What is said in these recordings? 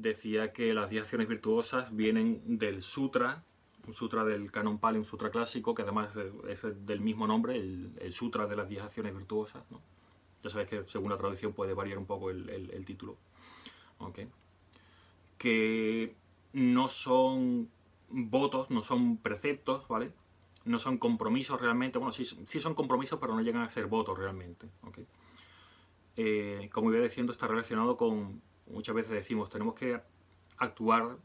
decía que las 10 acciones virtuosas vienen del sutra, un sutra del Canon Pali, un sutra clásico, que además es del mismo nombre, el sutra de las 10 acciones virtuosas, ¿no? Ya sabéis que según la traducción puede variar un poco el título. ¿Okay? Que no son votos, no son preceptos, ¿vale? No son compromisos realmente. Bueno, sí son compromisos, pero no llegan a ser votos realmente. ¿Okay? Como iba diciendo, está relacionado con, muchas veces decimos, tenemos que actuar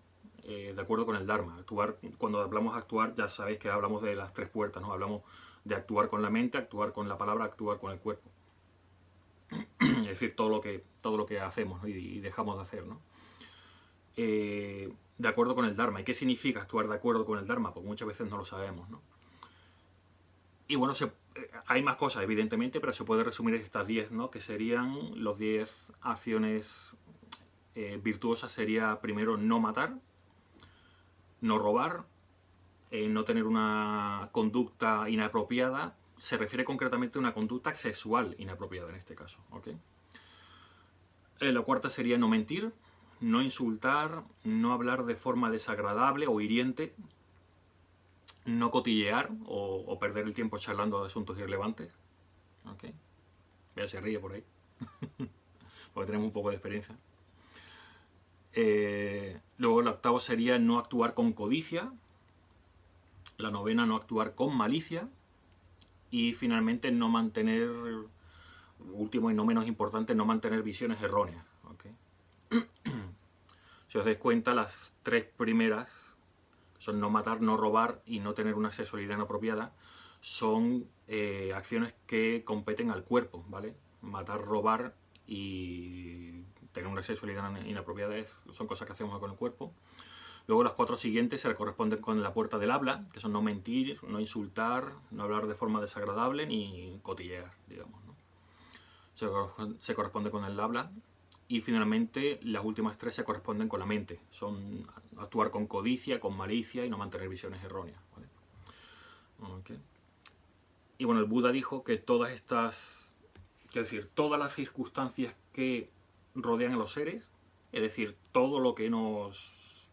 de acuerdo con el Dharma. Actuar, cuando hablamos de actuar, ya sabéis que hablamos de las 3 puertas, ¿no? Hablamos de actuar con la mente, actuar con la palabra, actuar con el cuerpo. Es decir, todo lo que hacemos, ¿no? y dejamos de hacer, ¿no? De acuerdo con el Dharma. ¿Y qué significa actuar de acuerdo con el Dharma? Porque muchas veces no lo sabemos, ¿no? Y bueno, hay más cosas, evidentemente, pero se puede resumir estas 10, ¿no? Que serían los 10 acciones virtuosas. Sería primero no matar, no robar, no tener una conducta inapropiada. Se refiere concretamente a una conducta sexual inapropiada en este caso, ¿ok? La cuarta sería no mentir, no insultar, no hablar de forma desagradable o hiriente, no cotillear o perder el tiempo charlando de asuntos irrelevantes. ¿Okay? Ya se ríe por ahí, porque tenemos un poco de experiencia. Luego el octavo sería no actuar con codicia. La novena, no actuar con malicia. Y finalmente no mantener, último y no menos importante, no mantener visiones erróneas. ¿Okay? Si os dais cuenta, las 3 primeras son no matar, no robar y no tener una sexualidad inapropiada. Son acciones que competen al cuerpo, ¿vale? Matar, robar y tener una sexualidad inapropiada son cosas que hacemos con el cuerpo. Luego las 4 siguientes se corresponden con la puerta del habla, que son no mentir, no insultar, no hablar de forma desagradable ni cotillear, digamos, ¿no? Se corresponde con el habla. Y finalmente las últimas 3 se corresponden con la mente. Son actuar con codicia, con malicia y no mantener visiones erróneas, ¿vale? Okay. Y bueno, el Buda dijo que todas estas, quiero decir, todas las circunstancias que rodean a los seres, es decir, todo lo que nos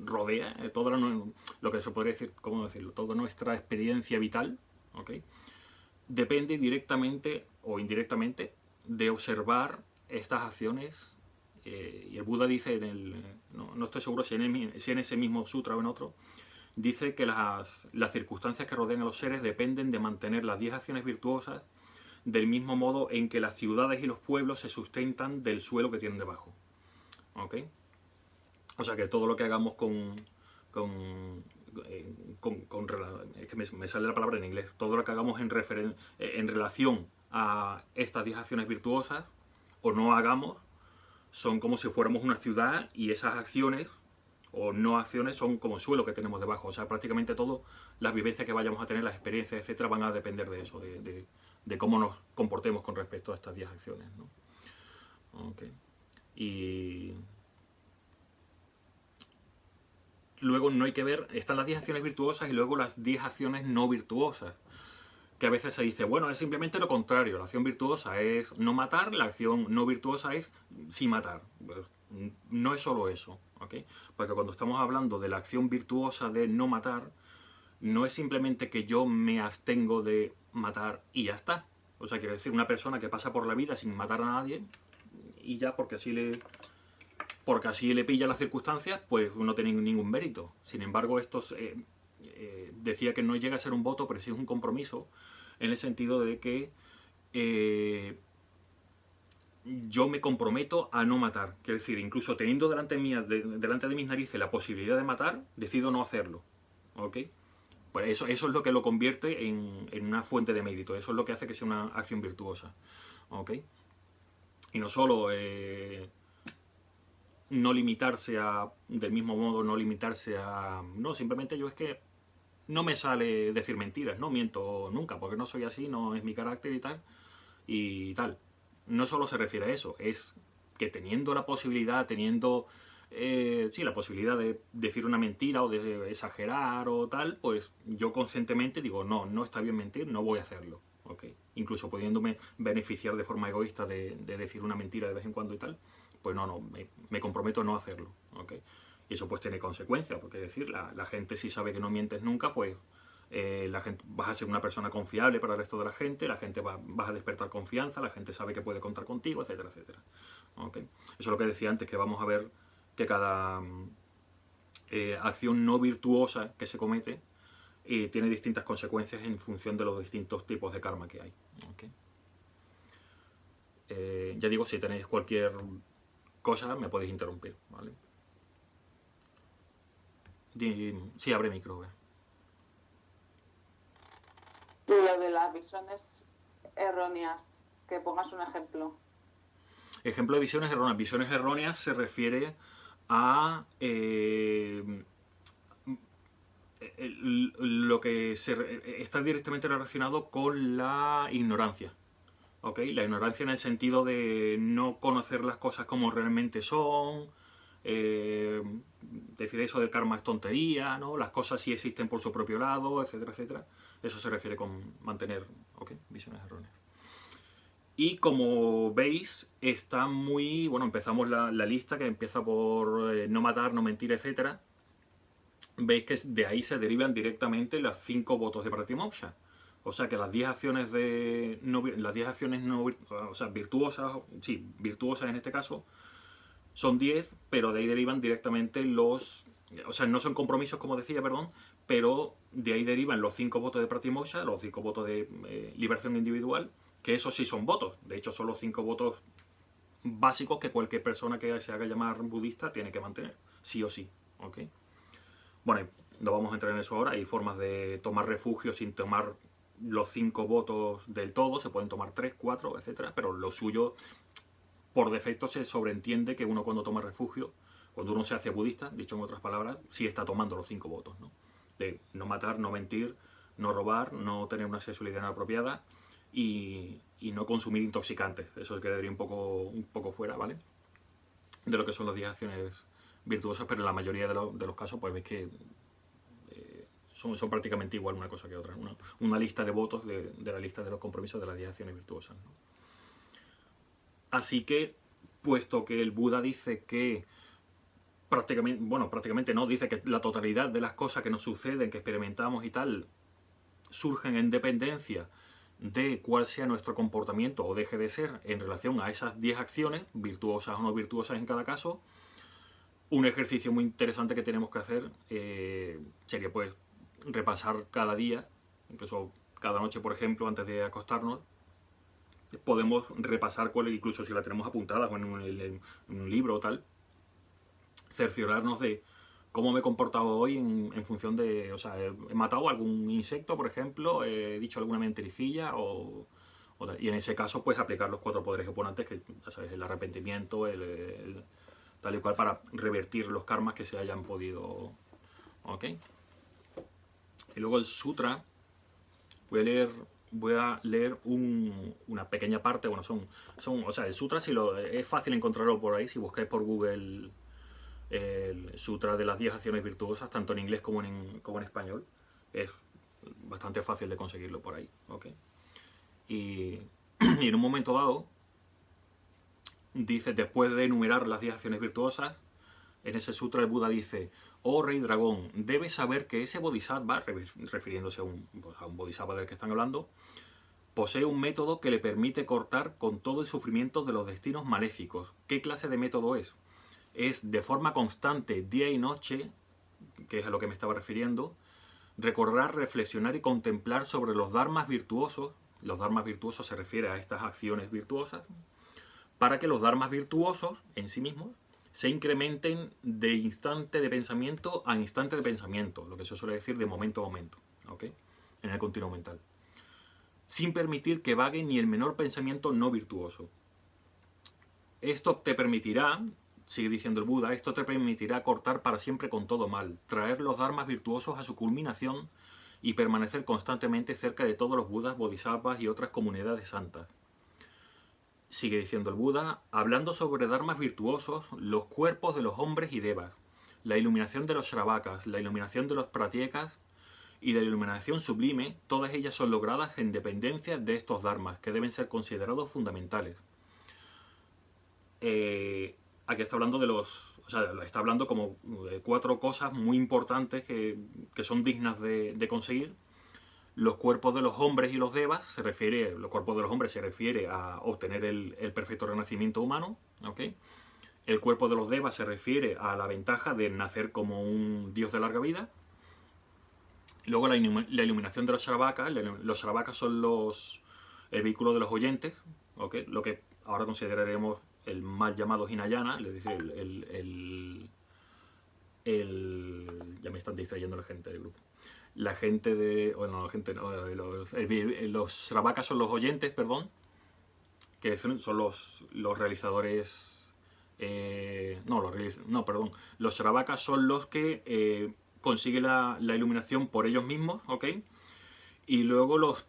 rodea, todo lo que se podría decir, ¿cómo decirlo? Toda nuestra experiencia vital, ¿okay? Depende directamente o indirectamente de observar estas acciones. Y el Buda dice, no estoy seguro si en ese mismo sutra o en otro, dice que las circunstancias que rodean a los seres dependen de mantener las 10 acciones virtuosas del mismo modo en que las ciudades y los pueblos se sustentan del suelo que tienen debajo. ¿Ok? O sea que todo lo que hagamos es que me sale la palabra en inglés, todo lo que hagamos en relación a estas 10 acciones virtuosas o no hagamos, son como si fuéramos una ciudad y esas acciones o no acciones son como el suelo que tenemos debajo. O sea, prácticamente todo, las vivencias que vayamos a tener, las experiencias, etcétera, van a depender de eso, de cómo nos comportemos con respecto a estas 10 acciones, ¿no? Okay. Y luego no hay que ver, están las 10 acciones virtuosas y luego las 10 acciones no virtuosas, que a veces se dice, bueno, es simplemente lo contrario, la acción virtuosa es no matar, la acción no virtuosa es sí matar. Pues, no es solo eso, ¿ok? Porque cuando estamos hablando de la acción virtuosa de no matar, no es simplemente que yo me abstengo de matar y ya está. O sea, quiero decir, una persona que pasa por la vida sin matar a nadie y ya porque así le pilla las circunstancias, pues no tiene ningún mérito. Sin embargo, esto decía que no llega a ser un voto, pero sí es un compromiso, en el sentido de que yo me comprometo a no matar. Quiero decir, incluso teniendo delante de mis narices la posibilidad de matar, decido no hacerlo. ¿Ok? Pues eso es lo que lo convierte en una fuente de mérito. Eso es lo que hace que sea una acción virtuosa. ¿Ok? Y no solo no limitarse del mismo modo, no limitarse a... No, simplemente yo es que no me sale decir mentiras, no miento nunca, porque no soy así, no es mi carácter y tal. No solo se refiere a eso, es que teniendo la posibilidad, la posibilidad de decir una mentira o de exagerar o tal, pues yo conscientemente digo, no está bien mentir, no voy a hacerlo. ¿ok? Incluso pudiéndome beneficiar de forma egoísta de decir una mentira de vez en cuando y tal, pues no, me comprometo a no hacerlo, ¿ok? Y eso pues tiene consecuencias, porque es decir, la gente si sabe que no mientes nunca, pues la gente, vas a ser una persona confiable para el resto de la gente vas a despertar confianza, la gente sabe que puede contar contigo, etcétera, etcétera. ¿Okay? Eso es lo que decía antes, que vamos a ver que cada acción no virtuosa que se comete tiene distintas consecuencias en función de los distintos tipos de karma que hay. ¿Okay? Ya digo, si tenéis cualquier cosa, me podéis interrumpir, ¿vale? Sí, abre micro. Lo de las visiones erróneas, que pongas un ejemplo. Ejemplo de visiones erróneas. Visiones erróneas se refiere a lo que está directamente relacionado con la ignorancia. ¿Okay? La ignorancia en el sentido de no conocer las cosas como realmente son, decir eso del karma es tontería, ¿no? Las cosas sí existen por su propio lado, etcétera, etcétera. Eso se refiere con mantener, ¿okay? Visiones erróneas. Y como veis, está muy... Bueno, empezamos la lista que empieza por no matar, no mentir, etcétera. Veis que de ahí se derivan directamente los 5 votos de Pratimoksha. O sea que las 10 acciones virtuosas, sí, virtuosas en este caso, son 10, pero de ahí derivan directamente los... O sea, no son compromisos, como decía, perdón, pero de ahí derivan los 5 votos de Pratimoksha, los 5 votos de liberación individual, que esos sí son votos. De hecho, son los 5 votos básicos que cualquier persona que se haga llamar budista tiene que mantener, sí o sí. ¿Ok? Bueno, no vamos a entrar en eso ahora. Hay formas de tomar refugio sin tomar los 5 votos del todo. Se pueden tomar 3, 4, etcétera. Pero lo suyo, por defecto, se sobreentiende que uno cuando toma refugio, cuando uno se hace budista, dicho en otras palabras, sí está tomando los 5 votos, ¿no? De no matar, no mentir, no robar, no tener una sexualidad inapropiada y no consumir intoxicantes. Eso quedaría un poco fuera, ¿vale? De lo que son las 10 acciones virtuosas, pero en la mayoría de los casos pues veis que son prácticamente igual una cosa que otra. Una lista de votos de la lista de los compromisos de las 10 acciones virtuosas, ¿no? Así que, puesto que el Buda dice que prácticamente no, dice que la totalidad de las cosas que nos suceden, que experimentamos y tal, surgen en dependencia de cuál sea nuestro comportamiento o deje de ser en relación a esas 10 acciones, virtuosas o no virtuosas en cada caso. Un ejercicio muy interesante que tenemos que hacer sería pues repasar cada día, incluso cada noche, por ejemplo, antes de acostarnos, podemos repasar cuál, incluso si la tenemos apuntada o en un libro o tal, cerciorarnos de cómo me he comportado hoy en función de, o sea, he matado algún insecto, por ejemplo, he dicho alguna mentirijilla o tal. Y en ese caso, pues aplicar los 4 poderes oponentes, que ya sabes, el arrepentimiento, el tal y cual, para revertir los karmas que se hayan podido. ¿Ok? Y luego el sutra, voy a leer una pequeña parte. Bueno, o sea, el sutra es fácil encontrarlo por ahí, si buscáis por Google el sutra de las 10 acciones virtuosas, tanto en inglés como en español. Es bastante fácil de conseguirlo por ahí. ¿Ok? Y en un momento dado, dice, después de enumerar las 10 acciones virtuosas, en ese sutra el Buda dice: oh rey dragón, debes saber que ese bodhisattva, refiriéndose a un bodhisattva del que están hablando, posee un método que le permite cortar con todo el sufrimiento de los destinos maléficos. ¿Qué clase de método es? Es de forma constante, día y noche, que es a lo que me estaba refiriendo, recordar, reflexionar y contemplar sobre los dharmas virtuosos. Los dharmas virtuosos se refiere a estas acciones virtuosas, para que los dharmas virtuosos en sí mismos se incrementen de instante de pensamiento a instante de pensamiento, lo que se suele decir de momento a momento, ¿ok? En el continuo mental, sin permitir que vague ni el menor pensamiento no virtuoso. Esto te permitirá, sigue diciendo el Buda, esto te permitirá cortar para siempre con todo mal, traer los dharmas virtuosos a su culminación y permanecer constantemente cerca de todos los Budas, Bodhisattvas y otras comunidades santas. Sigue diciendo el Buda, hablando sobre dharmas virtuosos, los cuerpos de los hombres y devas, la iluminación de los shravakas, la iluminación de los pratyekas y la iluminación sublime, todas ellas son logradas en dependencia de estos dharmas, que deben ser considerados fundamentales. Aquí está hablando de los... O sea, está hablando como de 4 cosas muy importantes que son dignas de conseguir. Los cuerpos de los hombres y los devas, los cuerpos de los hombres se refiere a obtener el perfecto renacimiento humano, ¿ok? El cuerpo de los devas se refiere a la ventaja de nacer como un dios de larga vida. Luego la iluminación de los Shravakas. Los Shravakas son el vehículo de los oyentes, ¿ok? Lo que ahora consideraremos el mal llamado Hinayana, es decir, ya me están distrayendo la gente del grupo. La gente de... Bueno, la gente no, los Shravakas son los oyentes, perdón, que son los realizadores... Los Shravakas son los que consiguen la iluminación por ellos mismos, ¿ok? Y luego los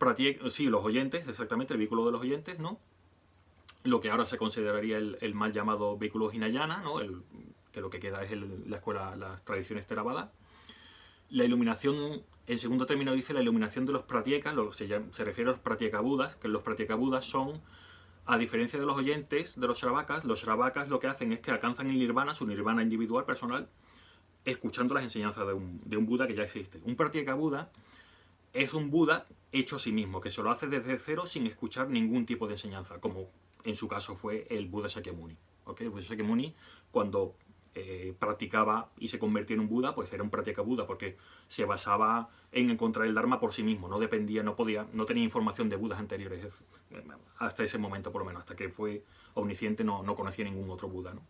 oyentes, exactamente, el vehículo de los oyentes, ¿no? Lo que ahora se consideraría el mal llamado vehículo Hinayana, ¿no? Que lo que queda es la escuela, las tradiciones Theravada. La iluminación, en segundo término dice la iluminación de los Pratyekas, se refiere a los Pratyeka Budas, que los Pratyeka Budas son, a diferencia de los oyentes, de los Shravakas lo que hacen es que alcanzan el nirvana, su nirvana individual, personal, escuchando las enseñanzas de un Buda que ya existe. Un Pratyeka Buda es un Buda hecho a sí mismo, que se lo hace desde cero sin escuchar ningún tipo de enseñanza, como en su caso fue el Buda Shakyamuni. ¿Okay? El Buda Shakyamuni, cuando practicaba y se convertía en un Buda, pues era un Pratyeka Buda, porque se basaba en encontrar el Dharma por sí mismo, no dependía, no tenía información de Budas anteriores, hasta ese momento por lo menos, hasta que fue omnisciente no conocía ningún otro Buda, ¿no?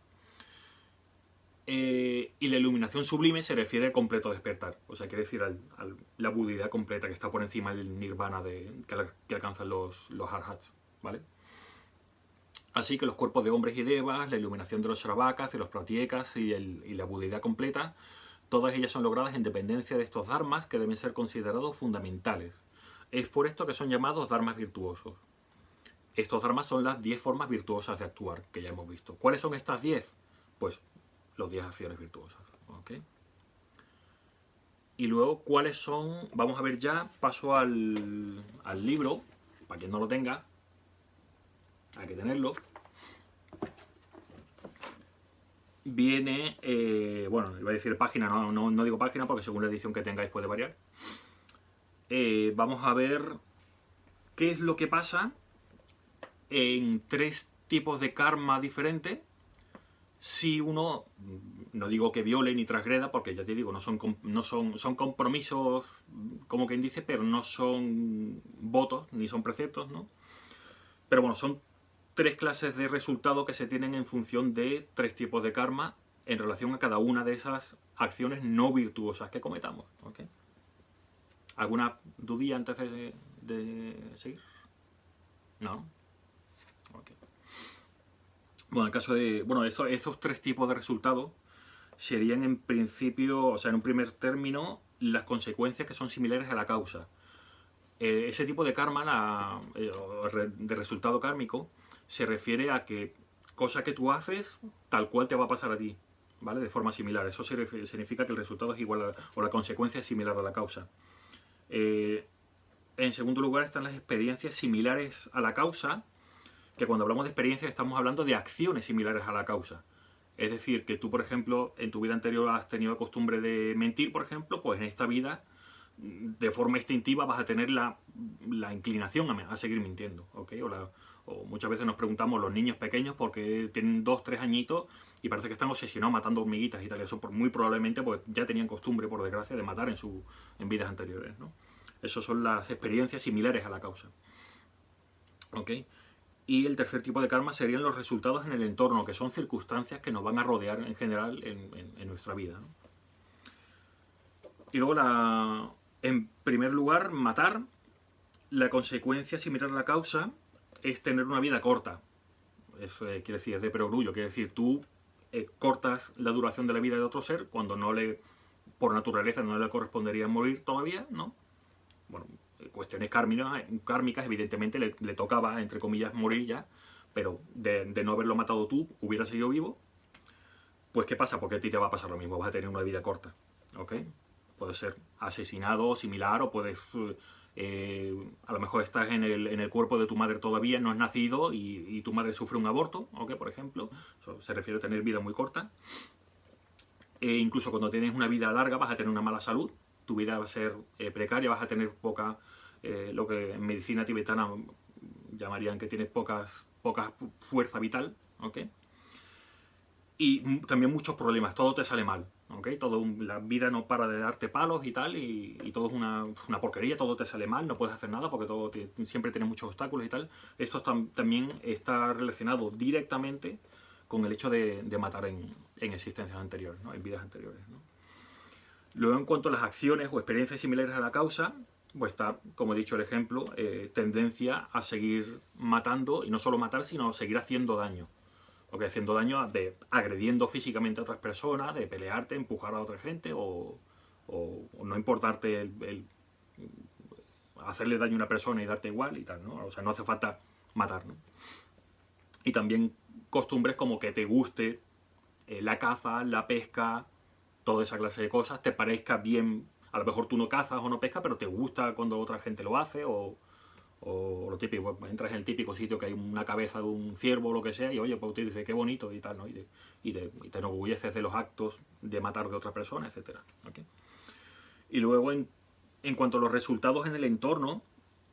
Y la iluminación sublime se refiere al completo despertar, o sea, quiere decir a la budidad completa que está por encima del nirvana que alcanzan los arhats, ¿vale? Así que los cuerpos de hombres y devas, la iluminación de los Shravakas, de los Pratyekas y la budidad completa, todas ellas son logradas en dependencia de estos dharmas que deben ser considerados fundamentales. Es por esto que son llamados dharmas virtuosos. Estos dharmas son las 10 formas virtuosas de actuar, que ya hemos visto. ¿Cuáles son estas 10? Pues los 10 acciones virtuosas. ¿Okay? Y luego, ¿cuáles son? Vamos a ver ya, paso al libro, para quien no lo tenga, hay que tenerlo. Viene, bueno, iba a decir página, no digo página porque según la edición que tengáis puede variar. Vamos a ver qué es lo que pasa en 3 tipos de karma diferentes si uno, no digo que viole ni transgreda, porque ya te digo, son compromisos, como quien dice, pero no son votos ni son preceptos, ¿no? Pero bueno, son 3 clases de resultado que se tienen en función de 3 tipos de karma en relación a cada una de esas acciones no virtuosas que cometamos. ¿Okay? ¿Alguna dudilla antes de seguir? ¿No? Okay. Bueno, en el caso de... Bueno, esos 3 tipos de resultados serían en principio, o sea, en un primer término, las consecuencias que son similares a la causa. Ese tipo de karma, de resultado kármico, se refiere a que cosa que tú haces, tal cual te va a pasar a ti, ¿vale? De forma similar. Eso significa que el resultado es igual o la consecuencia es similar a la causa. En segundo lugar están las experiencias similares a la causa, que cuando hablamos de experiencias estamos hablando de acciones similares a la causa. Es decir, que tú, por ejemplo, en tu vida anterior has tenido la costumbre de mentir, por ejemplo, pues en esta vida, de forma instintiva, vas a tener la inclinación a seguir mintiendo, ¿ok? O muchas veces nos preguntamos los niños pequeños porque tienen 2, 3 añitos y parece que están obsesionados matando hormiguitas y tal. Eso muy probablemente pues, ya tenían costumbre, por desgracia, de matar en vidas anteriores, ¿no? Esas son las experiencias similares a la causa. ¿Ok? Y el tercer tipo de karma serían los resultados en el entorno, que son circunstancias que nos van a rodear en general en nuestra vida, ¿no? Y luego, en primer lugar, matar. La consecuencia similar a la causa es tener una vida corta. Eso quiere decir, es de perogrullo. Quiere decir, tú cortas la duración de la vida de otro ser cuando por naturaleza no le correspondería morir todavía, ¿no? Bueno, cuestiones kármicas evidentemente le tocaba, entre comillas, morir ya, pero de no haberlo matado tú, hubiera seguido vivo. Pues ¿qué pasa? Porque a ti te va a pasar lo mismo, vas a tener una vida corta, ¿ok? Puede ser asesinado similar, o puedes... a lo mejor estás en el cuerpo de tu madre todavía, no has nacido y tu madre sufre un aborto, ¿ok? Por ejemplo. Eso se refiere a tener vida muy corta. Incluso cuando tienes una vida larga vas a tener una mala salud, tu vida va a ser precaria, vas a tener poca, lo que en medicina tibetana llamarían que tienes poca fuerza vital, ¿ok? Y también muchos problemas, todo te sale mal, ¿ok? La vida no para de darte palos y tal, y todo es una porquería, todo te sale mal, no puedes hacer nada porque siempre tienes muchos obstáculos y tal. Esto también está relacionado directamente con el hecho de matar en existencias anteriores, ¿no? En vidas anteriores, ¿no? Luego, en cuanto a las acciones o experiencias similares a la causa, pues está, como he dicho el ejemplo, tendencia a seguir matando, y no solo matar, sino seguir haciendo daño. Porque haciendo daño de agrediendo físicamente a otras personas, de pelearte, empujar a otra gente, o no importarte el hacerle daño a una persona y darte igual y tal, ¿no? O sea, no hace falta matar, ¿no? Y también costumbres como que te guste la caza, la pesca, toda esa clase de cosas, te parezca bien, a lo mejor tú no cazas o no pescas, pero te gusta cuando otra gente lo hace, o lo típico, entras en el típico sitio que hay una cabeza de un ciervo o lo que sea, y oye, pues te dice qué bonito y tal, ¿no? Y te enorgulleces de los actos de matar de otra persona, etc. ¿Okay? Y luego, en cuanto a los resultados en el entorno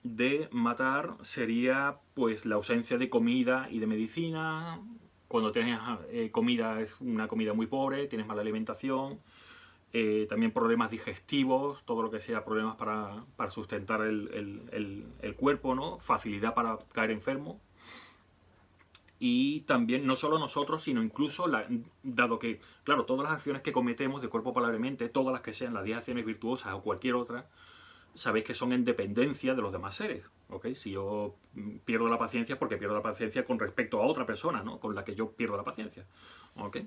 de matar, sería pues la ausencia de comida y de medicina. Cuando tienes comida, es una comida muy pobre, tienes mala alimentación, también problemas digestivos, todo lo que sea problemas para sustentar el cuerpo, ¿no? Facilidad para caer enfermo. Y también, no solo nosotros, sino incluso, dado que, claro, todas las acciones que cometemos de cuerpo, palabra y mente, todas las que sean las 10 acciones virtuosas o cualquier otra, sabéis que son en dependencia de los demás seres, ¿ok? Si yo pierdo la paciencia es porque pierdo la paciencia con respecto a otra persona, ¿no? Con la que yo pierdo la paciencia, ¿ok?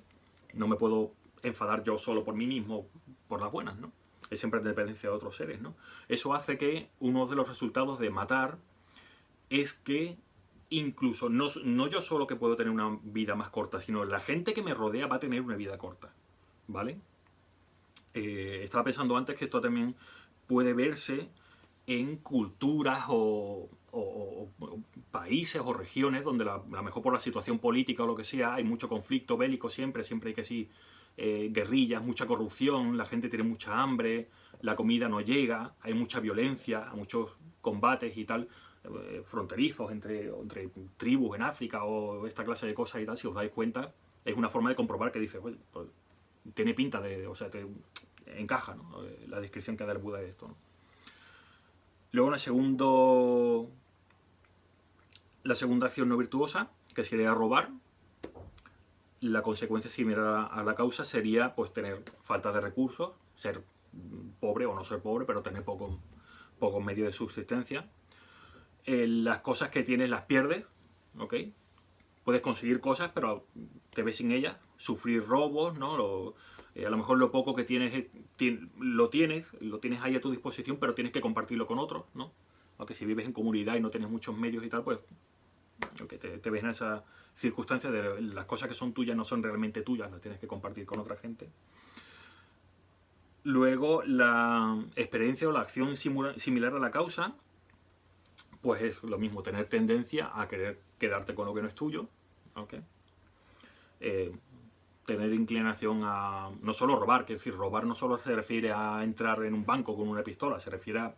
No me puedo enfadar yo solo por mí mismo por las buenas, ¿no? Es siempre en dependencia de otros seres, ¿no? Eso hace que uno de los resultados de matar es que incluso, no yo solo que puedo tener una vida más corta, sino la gente que me rodea va a tener una vida corta, ¿vale? Estaba pensando antes que esto también puede verse en culturas o países o regiones donde a lo mejor por la situación política o lo que sea hay mucho conflicto bélico siempre hay que sí, guerrillas, mucha corrupción, la gente tiene mucha hambre, la comida no llega, hay mucha violencia, muchos combates y tal, fronterizos entre tribus en África o esta clase de cosas y tal. Si os dais cuenta, es una forma de comprobar que dice, pues, tiene pinta de, o sea, te encaja, ¿no? La descripción que da el Buda de esto, ¿no? Luego la segunda acción no virtuosa, que sería robar. La consecuencia similar a la causa sería pues tener falta de recursos, ser pobre o no ser pobre, pero tener pocos medios de subsistencia. Las cosas que tienes las pierdes, ¿ok? Puedes conseguir cosas, pero te ves sin ellas. Sufrir robos, ¿no? A lo mejor lo poco que tienes, lo tienes ahí a tu disposición, pero tienes que compartirlo con otros, ¿no? Aunque si vives en comunidad y no tienes muchos medios y tal, pues okay, te ves en esa circunstancia de las cosas que son tuyas no son realmente tuyas, las tienes que compartir con otra gente. Luego, la experiencia o la acción similar a la causa, pues es lo mismo, tener tendencia a querer quedarte con lo que no es tuyo, ¿okay? Tener inclinación a no solo robar, que es decir, robar no solo se refiere a entrar en un banco con una pistola, se refiere a...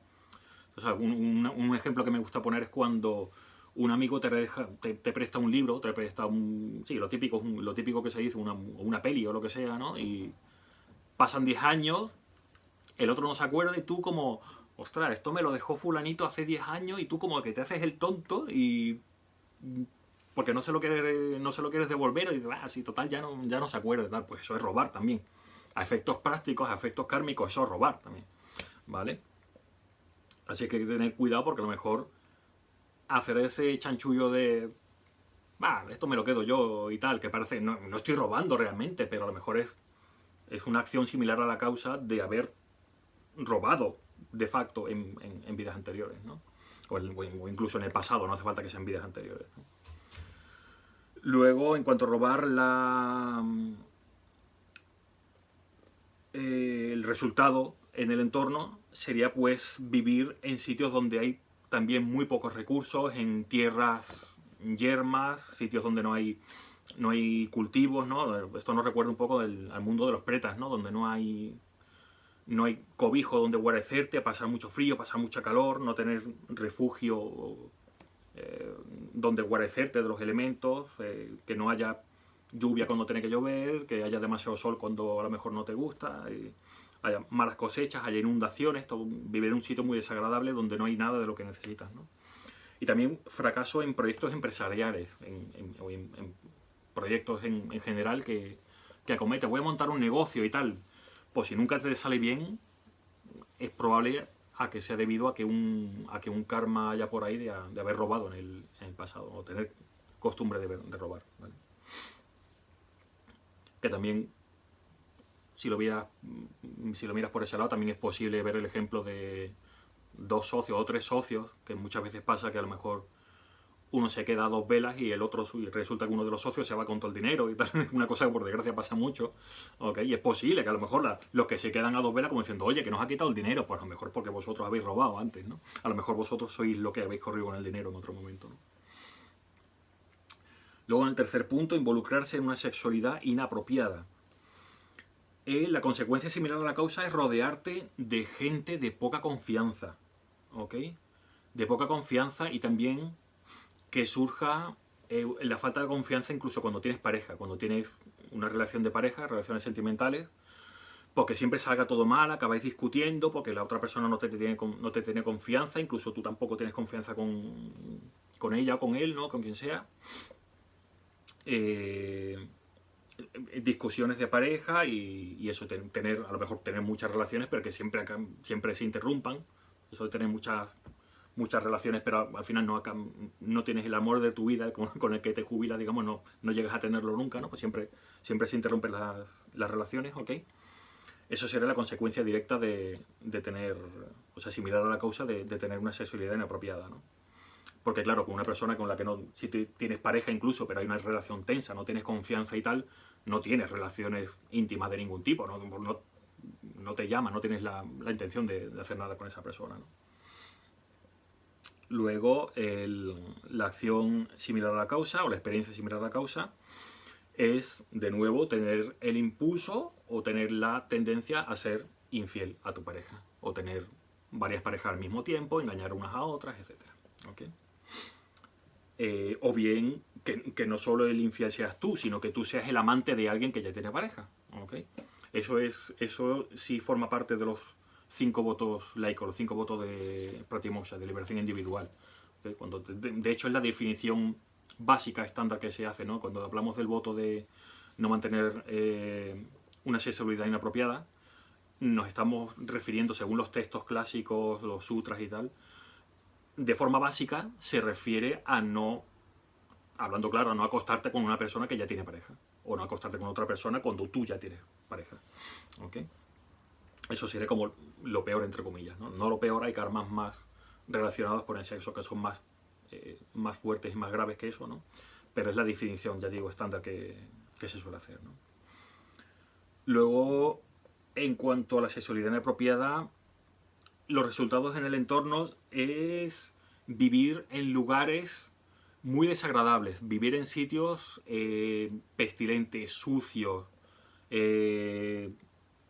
O sea, un ejemplo que me gusta poner es cuando un amigo te presta un libro, te presta sí, lo típico que se dice, una peli o lo que sea, ¿no? Y pasan 10 años, el otro no se acuerda y tú como, ostras, esto me lo dejó fulanito hace 10 años y tú como que te haces el tonto y... porque no se lo quieres devolver y dices, sí, total, ya no se acuerda, tal. Pues eso es robar también. A efectos prácticos, a efectos kármicos, eso es robar también, ¿vale? Así que hay que tener cuidado porque a lo mejor hacer ese chanchullo de esto me lo quedo yo y tal, que parece, no estoy robando realmente, pero a lo mejor es una acción similar a la causa de haber robado de facto en vidas anteriores, ¿no? O incluso en el pasado, no hace falta que sean vidas anteriores, ¿no? Luego, en cuanto a robar el resultado en el entorno sería pues vivir en sitios donde hay también muy pocos recursos, en tierras yermas, sitios donde no hay cultivos, ¿no? Esto nos recuerda un poco al mundo de los pretas, ¿no? Donde no hay cobijo donde guarecerte, pasar mucho frío, pasar mucha calor, no tener refugio donde guarecerte de los elementos, que no haya lluvia cuando tiene que llover, que haya demasiado sol cuando a lo mejor no te gusta, haya malas cosechas, haya inundaciones, vivir en un sitio muy desagradable donde no hay nada de lo que necesitas, ¿no? Y también fracaso en proyectos empresariales, en proyectos en general que acometes. Voy a montar un negocio y tal. Pues si nunca te sale bien, es probable a que sea debido a que un karma haya por ahí de haber robado en el pasado, o tener costumbre de robar, ¿vale? Que también, si lo miras por ese lado, también es posible ver el ejemplo de 2 socios o 3 socios, que muchas veces pasa que a lo mejor uno se queda a 2 velas y el otro, y resulta que uno de los socios se va con todo el dinero y tal. Una cosa que por desgracia pasa mucho, ¿ok? Y es posible que a lo mejor los que se quedan a 2 velas como diciendo, oye, que nos ha quitado el dinero, pues a lo mejor porque vosotros habéis robado antes, ¿no? A lo mejor vosotros sois lo que habéis corrido con el dinero en otro momento, ¿no? Luego, en el tercer punto, involucrarse en una sexualidad inapropiada. La consecuencia similar a la causa es rodearte de gente de poca confianza, ¿ok? De poca confianza, y también que surja la falta de confianza incluso cuando tienes pareja, cuando tienes una relación de pareja, relaciones sentimentales, porque siempre salga todo mal, acabáis discutiendo, porque la otra persona no te tiene confianza, incluso tú tampoco tienes confianza con ella o con él, ¿no? Con quien sea. Discusiones de pareja y eso, a lo mejor tener muchas relaciones, pero que siempre se interrumpan. Eso de tener muchas relaciones, pero al final no tienes el amor de tu vida con el que te jubilas, digamos, no llegas a tenerlo nunca, ¿no? Pues siempre se interrumpen las relaciones, ¿ok? Eso sería la consecuencia directa de tener, o sea, similar a la causa de tener una sexualidad inapropiada, ¿no? Porque claro, con una persona con la que si tienes pareja incluso, pero hay una relación tensa, no tienes confianza y tal, no tienes relaciones íntimas de ningún tipo, no te llama, no tienes la intención de hacer nada con esa persona, ¿no? Luego, la acción similar a la causa, o la experiencia similar a la causa, es, de nuevo, tener el impulso o tener la tendencia a ser infiel a tu pareja, o tener varias parejas al mismo tiempo, engañar unas a otras, etc. ¿Okay? O bien que no solo el infiel seas tú, sino que tú seas el amante de alguien que ya tiene pareja. ¿Okay? Eso sí forma parte de los 5 votos laicos, los 5 votos de pratimoksha, de liberación individual. ¿Okay? De hecho, es la definición básica, estándar que se hace, ¿no? Cuando hablamos del voto de no mantener una sexualidad inapropiada, nos estamos refiriendo, según los textos clásicos, los sutras y tal, de forma básica se refiere a no, hablando claro, a no acostarte con una persona que ya tiene pareja, o no acostarte con otra persona cuando tú ya tienes pareja. ¿Okay? Eso sería como lo peor, entre comillas, ¿no? No lo peor, hay karmas más relacionados con el sexo que son más fuertes y más graves que eso, ¿no? Pero es la definición, ya digo, estándar que se suele hacer, ¿no? Luego, en cuanto a la sexualidad inapropiada, los resultados en el entorno es vivir en lugares muy desagradables, vivir en sitios pestilentes, sucios,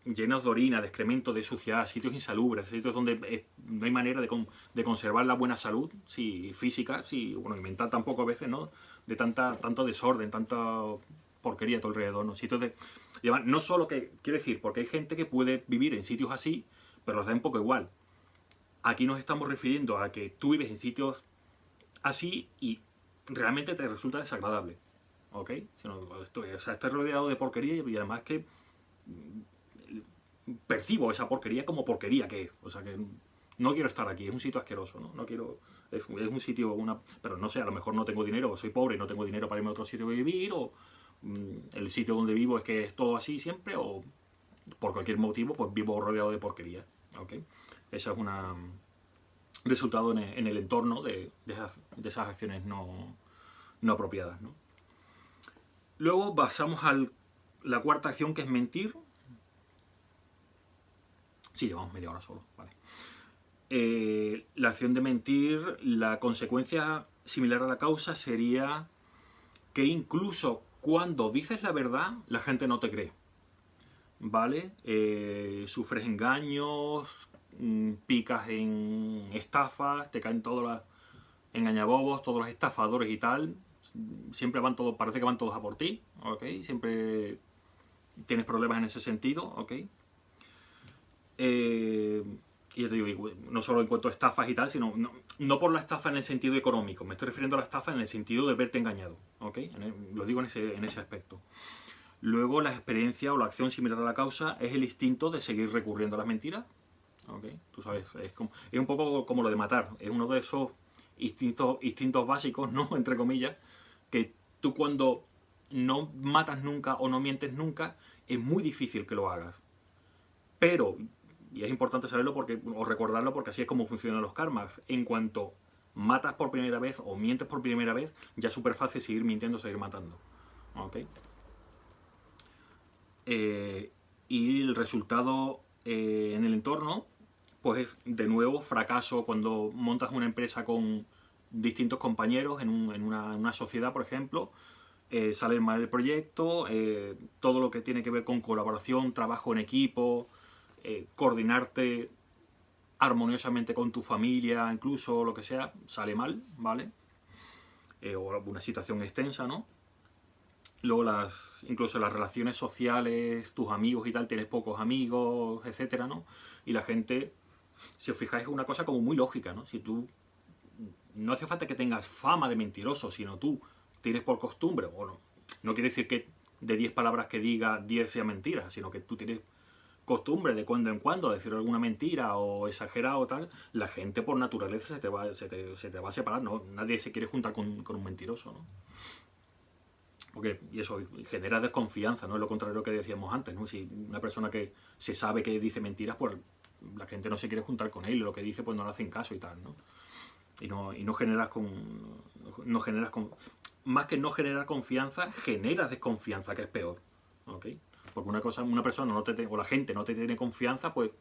llenos de orina, de excremento, de suciedad, sitios insalubres, sitios donde no hay manera de conservar la buena salud, física, y mental tampoco a veces, ¿no? De tanto desorden, tanta porquería a tu alrededor, ¿no? Sitios y además, no solo que, quiero decir, porque hay gente que puede vivir en sitios así, pero les da un poco igual. Aquí nos estamos refiriendo a que tú vives en sitios así y realmente te resulta desagradable, ¿ok? Estás rodeado de porquería y además que percibo esa porquería como porquería que es. O sea que no quiero estar aquí, es un sitio asqueroso, ¿no? No quiero, es un sitio, pero no sé, a lo mejor no tengo dinero, o soy pobre y no tengo dinero para irme a otro sitio a vivir, o el sitio donde vivo es que es todo así siempre, o por cualquier motivo pues vivo rodeado de porquería, ¿ok? Eso es un resultado en el entorno de esas acciones no apropiadas, ¿no? Luego pasamos a la cuarta acción, que es mentir. Sí, llevamos media hora solo, vale. La acción de mentir, la consecuencia similar a la causa sería que incluso cuando dices la verdad, la gente no te cree, ¿vale? Sufres engaños, picas en estafas, te caen todos los engañabobos, todos los estafadores y tal, siempre van todos, parece que van todos a por ti, ¿ok? Siempre tienes problemas en ese sentido, ¿ok? Y ya te digo, no solo en cuanto a estafas y tal, sino no por la estafa en el sentido económico, me estoy refiriendo a la estafa en el sentido de verte engañado, ¿ok? Lo digo en ese aspecto. Luego, la experiencia o la acción similar a la causa es el instinto de seguir recurriendo a las mentiras, ¿ok? Tú sabes, es un poco como lo de matar, es uno de esos instintos básicos, ¿no? Entre comillas, que tú cuando no matas nunca o no mientes nunca, es muy difícil que lo hagas. Pero, y es importante saberlo o recordarlo porque así es como funcionan los karmas, en cuanto matas por primera vez o mientes por primera vez, ya es súper fácil seguir mintiendo, seguir matando. ¿Ok? Y el resultado en el entorno, pues es de nuevo fracaso cuando montas una empresa con distintos compañeros en una sociedad, por ejemplo. Sale mal el proyecto, todo lo que tiene que ver con colaboración, trabajo en equipo, coordinarte armoniosamente con tu familia, incluso lo que sea, sale mal, ¿vale? O una situación extensa, ¿no? Luego incluso las relaciones sociales, tus amigos y tal, tienes pocos amigos, etcétera, ¿no? Y la gente, si os fijáis, es una cosa como muy lógica, ¿no? Si tú, no hace falta que tengas fama de mentiroso, sino tú tienes por costumbre, bueno, no quiere decir que de 10 palabras que diga 10 sean mentiras, sino que tú tienes costumbre de cuando en cuando decir alguna mentira o exagerado o tal, la gente por naturaleza se te va a separar, ¿no? Nadie se quiere juntar con un mentiroso, ¿no? Porque, y eso genera desconfianza, ¿no? Es lo contrario de lo que decíamos antes, ¿no? Si una persona que se sabe que dice mentiras, pues la gente no se quiere juntar con él, y lo que dice pues no le hacen caso y tal, ¿no? Y no generas más que no generar confianza, generas desconfianza, que es peor, ¿ok? Porque una persona o la gente no te tiene confianza, pues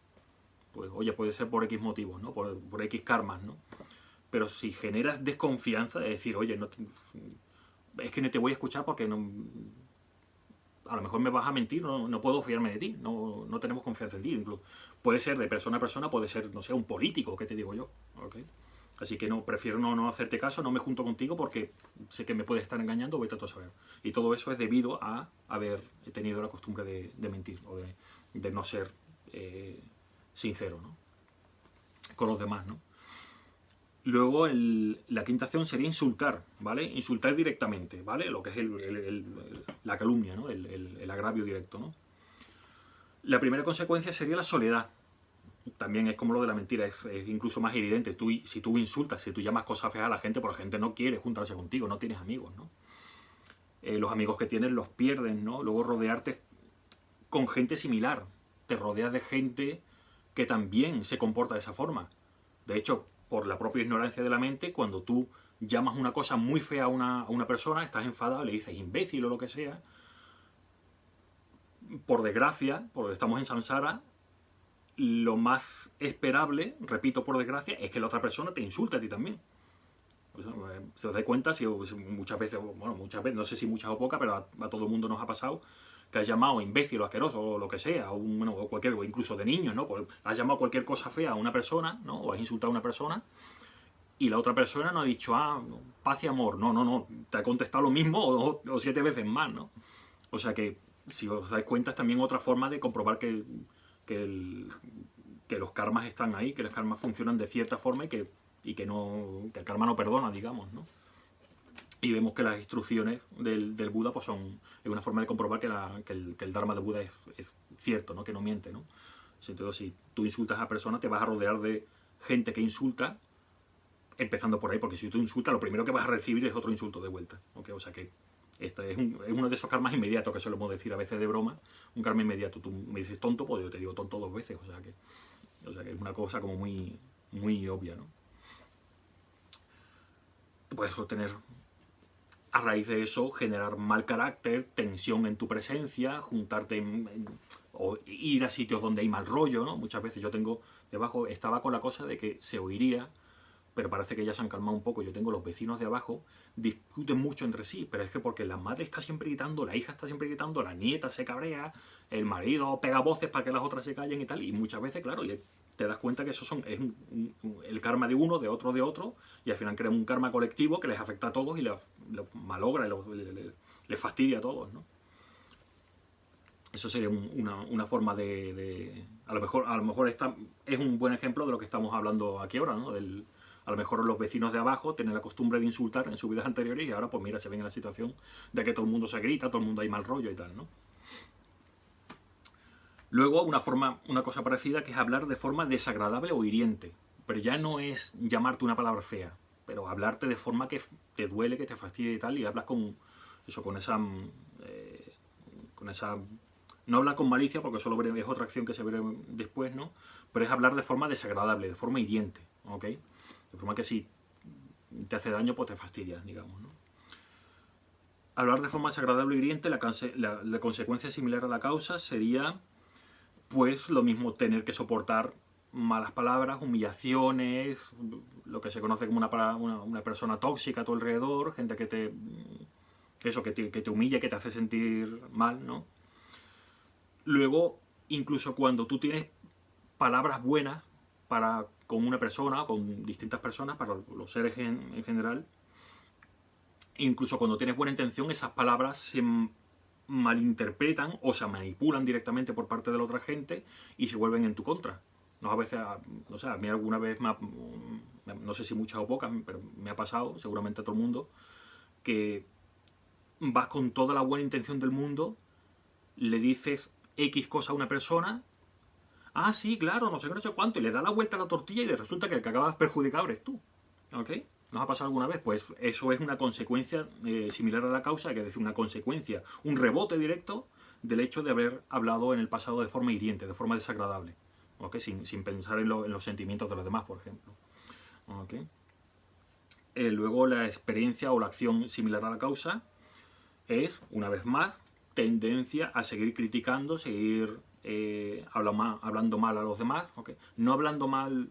oye, puede ser por X motivos, ¿no? Por X karmas, ¿no? Pero si generas desconfianza, de decir, oye, es que no te voy a escuchar porque a lo mejor me vas a mentir, no puedo fiarme de ti, no tenemos confianza en ti. Incluso puede ser de persona a persona, puede ser, no sé, un político, ¿qué te digo yo? ¿Okay? Así que prefiero no hacerte caso, no me junto contigo porque sé que me puedes estar engañando, vete a saber. Y todo eso es debido a haber tenido la costumbre de mentir o de no ser sincero, ¿no? Con los demás, ¿no? Luego la quinta acción sería insultar, ¿vale? Insultar directamente, ¿vale? Lo que es la calumnia, ¿no? El agravio directo, ¿no? La primera consecuencia sería la soledad. También es como lo de la mentira, es incluso más evidente. Si tú insultas, si tú llamas cosas feas a la gente, pues la gente no quiere juntarse contigo, no tienes amigos, ¿no? Los amigos que tienes los pierden, ¿no? Luego rodearte con gente similar. Te rodeas de gente que también se comporta de esa forma. De hecho, por la propia ignorancia de la mente, cuando tú llamas una cosa muy fea a una persona, estás enfadado, le dices imbécil o lo que sea, por desgracia, porque estamos en samsara, lo más esperable, repito, por desgracia, es que la otra persona te insulte a ti también. Pues, se os da cuenta, muchas veces, no sé si muchas o pocas, pero a todo el mundo nos ha pasado que has llamado imbécil o asqueroso o lo que sea, o incluso de niños, ¿no? Pues has llamado cualquier cosa fea a una persona, ¿no? O has insultado a una persona y la otra persona no ha dicho, paz y amor, no, te ha contestado lo mismo o 7 veces más, ¿no? O sea que, si os dais cuenta, es también otra forma de comprobar que los karmas están ahí, que los karmas funcionan de cierta forma y que el karma no perdona, digamos, ¿no? Y vemos que las instrucciones del Buda pues es una forma de comprobar que el Dharma del Buda es cierto, ¿no? Que no miente, ¿no? Entonces, si tú insultas a personas, te vas a rodear de gente que insulta, empezando por ahí, porque si tú insultas, lo primero que vas a recibir es otro insulto de vuelta, ¿okay? O sea que este es uno de esos karmas inmediatos que solemos decir a veces de broma, un karma inmediato. Tú me dices tonto, pues yo te digo tonto 2 veces, o sea que es una cosa como muy, muy obvia, ¿no? Puedes obtener, a raíz de eso, generar mal carácter, tensión en tu presencia, juntarte o ir a sitios donde hay mal rollo, ¿no? Muchas veces yo tengo debajo, estaba con la cosa de que se oiría, pero parece que ya se han calmado un poco. Yo tengo los vecinos de abajo, discuten mucho entre sí, pero es que porque la madre está siempre gritando, la hija está siempre gritando, la nieta se cabrea, el marido pega voces para que las otras se callen y tal, y muchas veces, claro, y te das cuenta que eso el karma de uno, de otro, y al final crea un karma colectivo que les afecta a todos y los malogra, les fastidia a todos, ¿no? Eso sería una forma a lo mejor esta es un buen ejemplo de lo que estamos hablando aquí ahora, ¿no? A lo mejor los vecinos de abajo tienen la costumbre de insultar en sus vidas anteriores y ahora pues mira, se ven en la situación de que todo el mundo se grita, todo el mundo hay mal rollo y tal, ¿no? Luego una cosa parecida, que es hablar de forma desagradable o hiriente, pero ya no es llamarte una palabra fea, pero hablarte de forma que te duele, que te fastidia y tal, y hablas con esa no hablar con malicia, porque eso es otra acción que se verá después, ¿no? Pero es hablar de forma desagradable, de forma hiriente, ¿ok? De forma que si te hace daño, pues te fastidias, digamos, ¿no? Hablar de forma desagradable o hiriente, la consecuencia similar a la causa sería, pues, lo mismo, tener que soportar malas palabras, humillaciones, lo que se conoce como una persona tóxica a tu alrededor, gente que te humilla, que te hace sentir mal, ¿no? Luego, incluso cuando tú tienes palabras buenas con una persona, con distintas personas, para los seres en general, incluso cuando tienes buena intención, esas palabras se malinterpretan o se manipulan directamente por parte de la otra gente y se vuelven en tu contra. A veces, no sé, a mí alguna vez, no sé si muchas o pocas, pero me ha pasado, seguramente a todo el mundo, que vas con toda la buena intención del mundo, le dices X cosa a una persona, ah, sí, claro, no sé qué, no sé cuánto, y le da la vuelta a la tortilla y resulta que el que acabas perjudicado eres tú. ¿Ok? ¿Nos ha pasado alguna vez? Pues eso es una consecuencia similar a la causa, hay que decir, una consecuencia, un rebote directo del hecho de haber hablado en el pasado de forma hiriente, de forma desagradable, ¿ok? Sin pensar en los sentimientos de los demás, por ejemplo. ¿Ok? Luego la experiencia o la acción similar a la causa es, una vez más, tendencia a seguir criticando, seguir hablando mal a los demás, ¿okay? No hablando mal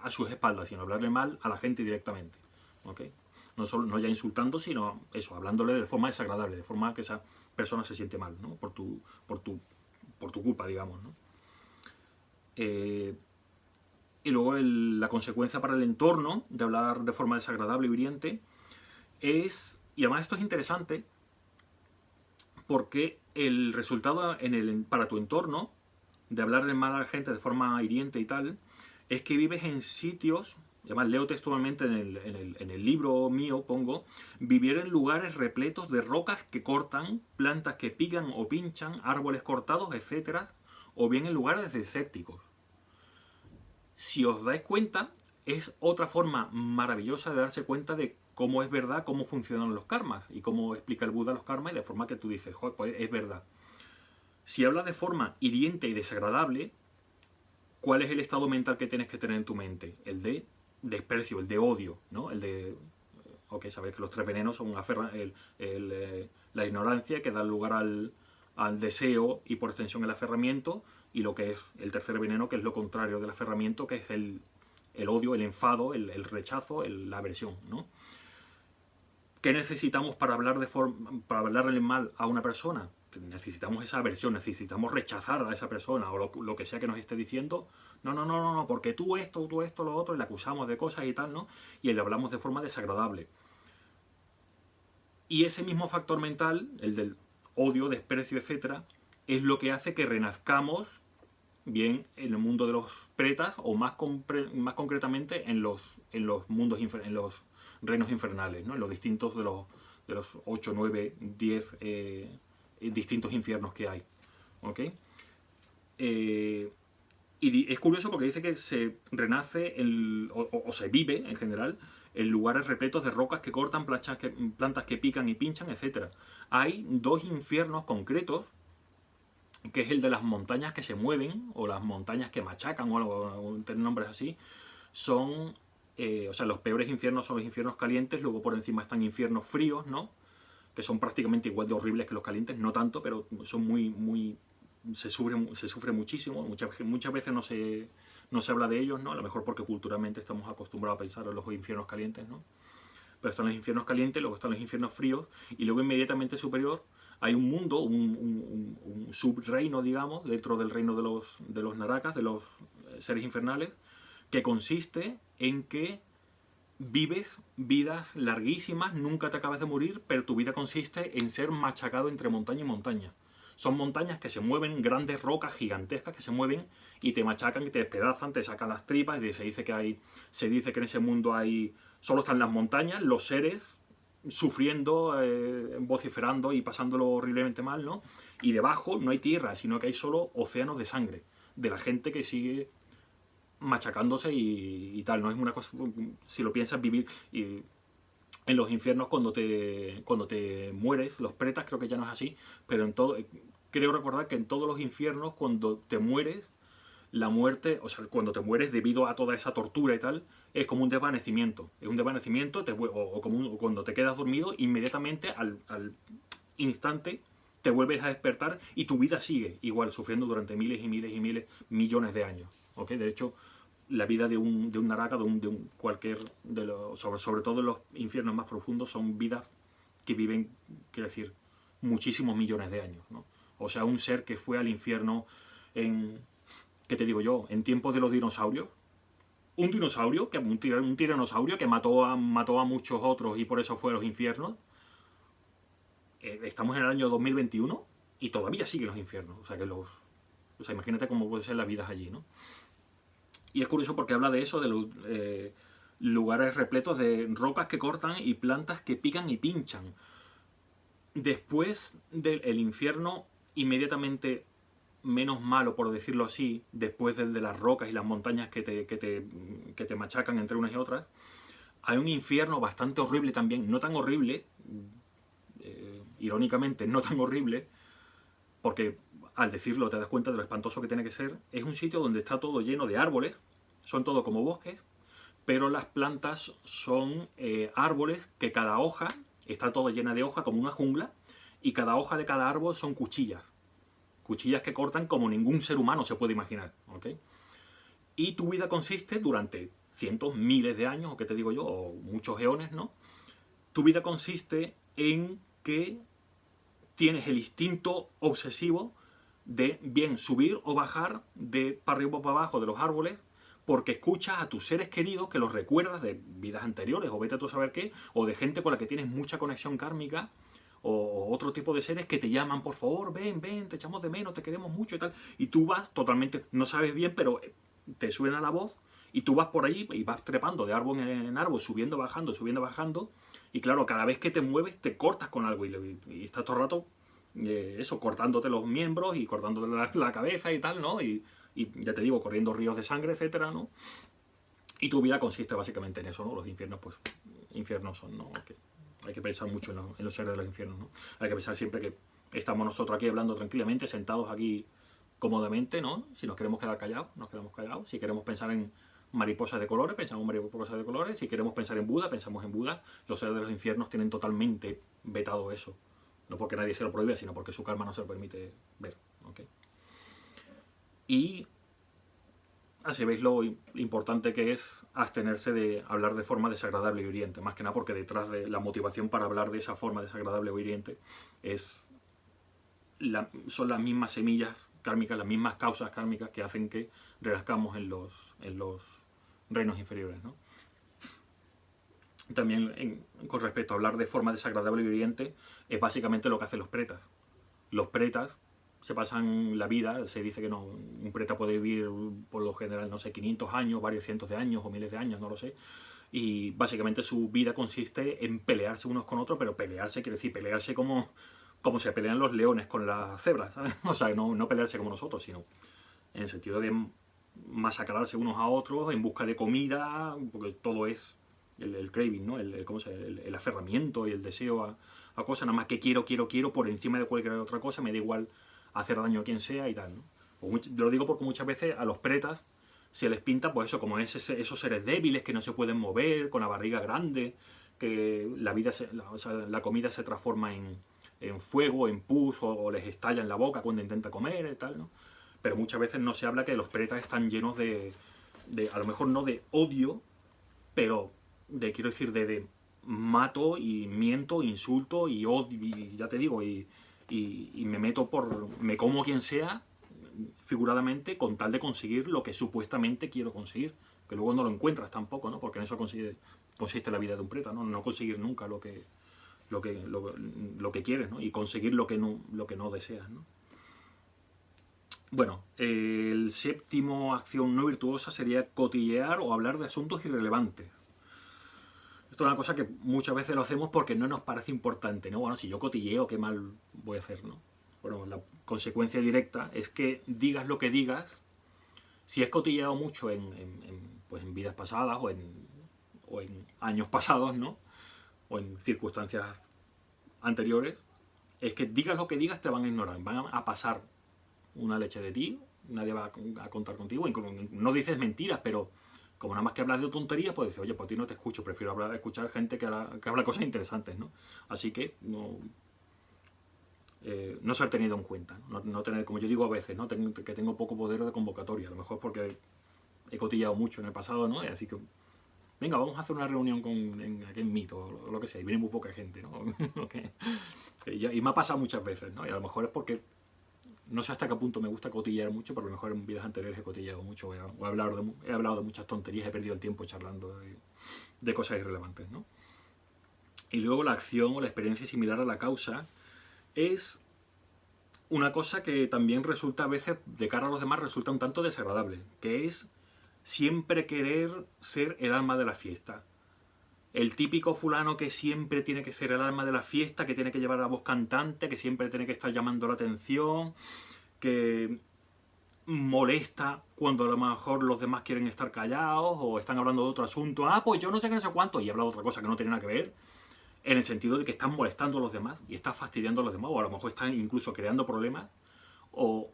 a sus espaldas, sino hablarle mal a la gente directamente, ¿okay? No ya insultando, sino eso, hablándole de forma desagradable, de forma que esa persona se siente mal, ¿no? por tu culpa, digamos, ¿no? Y luego la consecuencia para el entorno de hablar de forma desagradable o hiriente es, y además esto es interesante, porque el resultado para tu entorno de hablarle mal a la gente de forma hiriente y tal, es que vives en sitios, además leo textualmente en el libro mío, pongo, vivir en lugares repletos de rocas que cortan, plantas que pican o pinchan, árboles cortados, etc., o bien en lugares desérticos. Si os dais cuenta, es otra forma maravillosa de darse cuenta de cómo es verdad, cómo funcionan los karmas y cómo explica el Buda los karmas, y de forma que tú dices, joder, pues es verdad. Si hablas de forma hiriente y desagradable, ¿cuál es el estado mental que tienes que tener en tu mente? El de desprecio, el de odio, ¿no? El de, ok, sabéis que los tres venenos son la ignorancia, que da lugar al deseo y por extensión el aferramiento, y lo que es el tercer veneno, que es lo contrario del aferramiento, que es el odio, el enfado, el rechazo, la aversión, ¿no? ¿Qué necesitamos para hablarle mal a una persona? Necesitamos esa aversión, necesitamos rechazar a esa persona o lo que sea que nos esté diciendo. No, porque tú esto, lo otro, y le acusamos de cosas y tal, ¿no? Y le hablamos de forma desagradable. Y ese mismo factor mental, el del odio, desprecio, etcétera, es lo que hace que renazcamos bien en el mundo de los pretas o más concretamente en los mundos en los reinos infernales, ¿no? En los distintos de los 8, 9, 10 distintos infiernos que hay. ¿Ok? Y es curioso porque dice que se renace o se vive en general en lugares repletos de rocas que cortan, plantas que pican y pinchan, etc. Hay dos infiernos concretos, que es el de las montañas que se mueven, o las montañas que machacan, o algo, tienen nombres así. Son, o sea, los peores infiernos son los infiernos calientes, luego por encima están infiernos fríos, ¿no? Que son prácticamente igual de horribles que los calientes, no tanto, pero son muy, muy se sufre muchísimo, muchas veces no se habla de ellos, ¿no? A lo mejor porque culturalmente estamos acostumbrados a pensar en los infiernos calientes, ¿no? Pero están los infiernos calientes, luego están los infiernos fríos, y luego inmediatamente superior hay un mundo, un subreino, digamos, dentro del reino de los narakas, de los seres infernales, que consiste en que vives vidas larguísimas, nunca te acabas de morir, pero tu vida consiste en ser machacado entre montaña y montaña. Son montañas que se mueven, grandes rocas gigantescas que se mueven y te machacan y te despedazan, te sacan las tripas, y se dice que en ese mundo solo están las montañas, los seres sufriendo, vociferando y pasándolo horriblemente mal, ¿no? Y debajo no hay tierra, sino que hay solo océanos de sangre, de la gente que sigue machacándose y tal. No es una cosa, si lo piensas, vivir en los infiernos cuando te mueres, los pretas creo que ya no es así, pero creo recordar que en todos los infiernos cuando te mueres, la muerte, o sea, cuando te mueres debido a toda esa tortura y tal, es como un desvanecimiento. Es un desvanecimiento, o cuando te quedas dormido, inmediatamente al instante te vuelves a despertar y tu vida sigue igual, sufriendo durante miles y miles y miles, millones de años. ¿Okay? De hecho, la vida de un naraka, de un cualquier, sobre todo en los infiernos más profundos, son vidas que viven, quiero decir, muchísimos millones de años, ¿no? O sea, un ser que fue al infierno ¿qué te digo yo? En tiempos de los dinosaurios. Un tiranosaurio que mató a muchos otros y por eso fue a los infiernos. Estamos en el año 2021 y todavía siguen los infiernos. O sea, imagínate cómo pueden ser las vidas allí, ¿no? Y es curioso porque habla de eso, de los lugares repletos de rocas que cortan y plantas que pican y pinchan. Después del infierno, inmediatamente menos malo, por decirlo así, después del de las rocas y las montañas que te machacan entre unas y otras, hay un infierno bastante horrible también, no tan horrible, irónicamente no tan horrible, porque al decirlo te das cuenta de lo espantoso que tiene que ser. Es un sitio donde está todo lleno de árboles, son todo como bosques, pero las plantas son árboles que cada hoja está toda llena de hoja como una jungla, y cada hoja de cada árbol son cuchillas que cortan como ningún ser humano se puede imaginar, ¿ok? Y tu vida consiste durante cientos, miles de años, o qué te digo yo, o muchos eones, ¿no? Tu vida consiste en que tienes el instinto obsesivo de bien subir o bajar de para arriba o para abajo de los árboles, porque escuchas a tus seres queridos que los recuerdas de vidas anteriores, o vete tú a saber qué, o de gente con la que tienes mucha conexión kármica, o otro tipo de seres que te llaman, por favor, ven, te echamos de menos, te queremos mucho y tal, y tú vas totalmente, no sabes bien, pero te suena la voz, y tú vas por ahí y vas trepando de árbol en árbol, subiendo, bajando, y claro, cada vez que te mueves te cortas con algo, y estás todo el rato, cortándote los miembros y cortándote la cabeza y tal, ¿no? Y ya te digo, corriendo ríos de sangre, etcétera, ¿no? Y tu vida consiste básicamente en eso, ¿no? Los infiernos, pues, infiernos son, ¿no? Hay que pensar mucho en los seres de los infiernos, ¿no? Hay que pensar siempre que estamos nosotros aquí hablando tranquilamente, sentados aquí cómodamente, ¿no? Si nos queremos quedar callados, nos quedamos callados. Si queremos pensar en mariposas de colores, pensamos en mariposas de colores. Si queremos pensar en Buda, pensamos en Buda. Los seres de los infiernos tienen totalmente vetado eso. No porque nadie se lo prohíbe, sino porque su karma no se lo permite ver, ¿ok? Y así veis lo importante que es abstenerse de hablar de forma desagradable y hiriente, más que nada porque detrás de la motivación para hablar de esa forma desagradable o hiriente son las mismas semillas kármicas, las mismas causas kármicas que hacen que renazcamos en los reinos inferiores, ¿no? También con respecto a hablar de forma desagradable y hiriente, es básicamente lo que hacen los pretas. Los pretas se pasan la vida, se dice que no, un preta puede vivir por lo general, no sé, 500 años, varios cientos de años o miles de años, no lo sé. Y básicamente su vida consiste en pelearse unos con otros, pero pelearse quiere decir pelearse como se pelean los leones con las cebras, ¿sabes? O sea, no pelearse como nosotros, sino en el sentido de masacrarse unos a otros en busca de comida, porque todo es el craving, ¿no? El aferramiento y el deseo a cosas, nada más que quiero por encima de cualquier otra cosa, me da igual hacer daño a quien sea y tal, ¿no? Lo digo porque muchas veces a los pretas se les pinta, pues eso, como esos seres débiles que no se pueden mover, con la barriga grande, que la comida se transforma en fuego, en pus, o les estalla en la boca cuando intenta comer y tal, ¿no? Pero muchas veces no se habla que los pretas están llenos de a lo mejor no de odio, pero quiero decir, de mato y miento, insulto y odio, y ya te digo, y me meto me como quien sea, figuradamente, con tal de conseguir lo que supuestamente quiero conseguir, que luego no lo encuentras tampoco, ¿no? Porque en eso consiste la vida de un preta, ¿no? No conseguir nunca lo que quieres, ¿no? Y conseguir lo que no deseas, ¿no? Bueno, el séptimo acción no virtuosa sería cotillear o hablar de asuntos irrelevantes. Esto es una cosa que muchas veces lo hacemos porque no nos parece importante, ¿no? Bueno, si yo cotilleo, qué mal voy a hacer, ¿no? Bueno, la consecuencia directa es que digas lo que digas, si has cotilleado mucho pues en vidas pasadas o en años pasados, ¿no? O en circunstancias anteriores, es que digas lo que digas te van a ignorar, van a pasar una leche de ti, nadie va a contar contigo, no dices mentiras, pero como nada más que hablas de tonterías, pues dices, oye, pues a ti no te escucho, prefiero escuchar gente que habla cosas interesantes, ¿no? Así que no ser tenido en cuenta, no tener, como yo digo a veces, ¿no? Que tengo poco poder de convocatoria, a lo mejor porque he cotillado mucho en el pasado, ¿no? Y así que, venga, vamos a hacer una reunión aquí en Mito, o lo que sea, y viene muy poca gente, ¿no? Y me ha pasado muchas veces, ¿no? Y a lo mejor es porque no sé hasta qué punto me gusta cotillear mucho, pero a lo mejor en vidas anteriores he cotilleado mucho, he hablado de muchas tonterías, he perdido el tiempo charlando de cosas irrelevantes, ¿no? Y luego la acción o la experiencia similar a la causa es una cosa que también resulta a veces, de cara a los demás, resulta un tanto desagradable, que es siempre querer ser el alma de la fiesta. El típico fulano que siempre tiene que ser el alma de la fiesta, que tiene que llevar la voz cantante, que siempre tiene que estar llamando la atención, que molesta cuando a lo mejor los demás quieren estar callados o están hablando de otro asunto. Ah, pues yo no sé qué, no sé cuánto, y habla de otra cosa que no tiene nada que ver, en el sentido de que están molestando a los demás y estás fastidiando a los demás, o a lo mejor están incluso creando problemas, o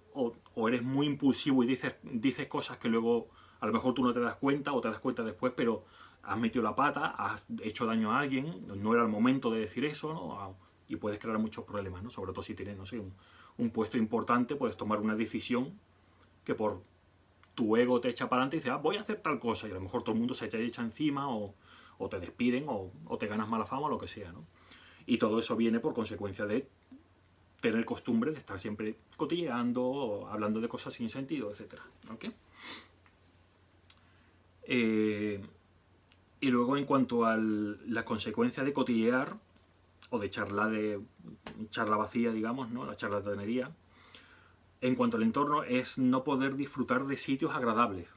eres muy impulsivo y dices cosas que luego a lo mejor tú no te das cuenta o te das cuenta después, pero has metido la pata, has hecho daño a alguien, no era el momento de decir eso, ¿no? Y puedes crear muchos problemas, ¿no? Sobre todo si tienes, no sé, un puesto importante, puedes tomar una decisión que por tu ego te echa para adelante y dices, ah, voy a hacer tal cosa, y a lo mejor todo el mundo se echa encima, o te despiden, o te ganas mala fama, o lo que sea, ¿no? Y todo eso viene por consecuencia de tener costumbre de estar siempre cotilleando, o hablando de cosas sin sentido, etc. ¿Okay? Y luego, en cuanto a la consecuencia de cotillear, o de charla vacía, digamos, ¿no? La charlatanería, en cuanto al entorno, es no poder disfrutar de sitios agradables.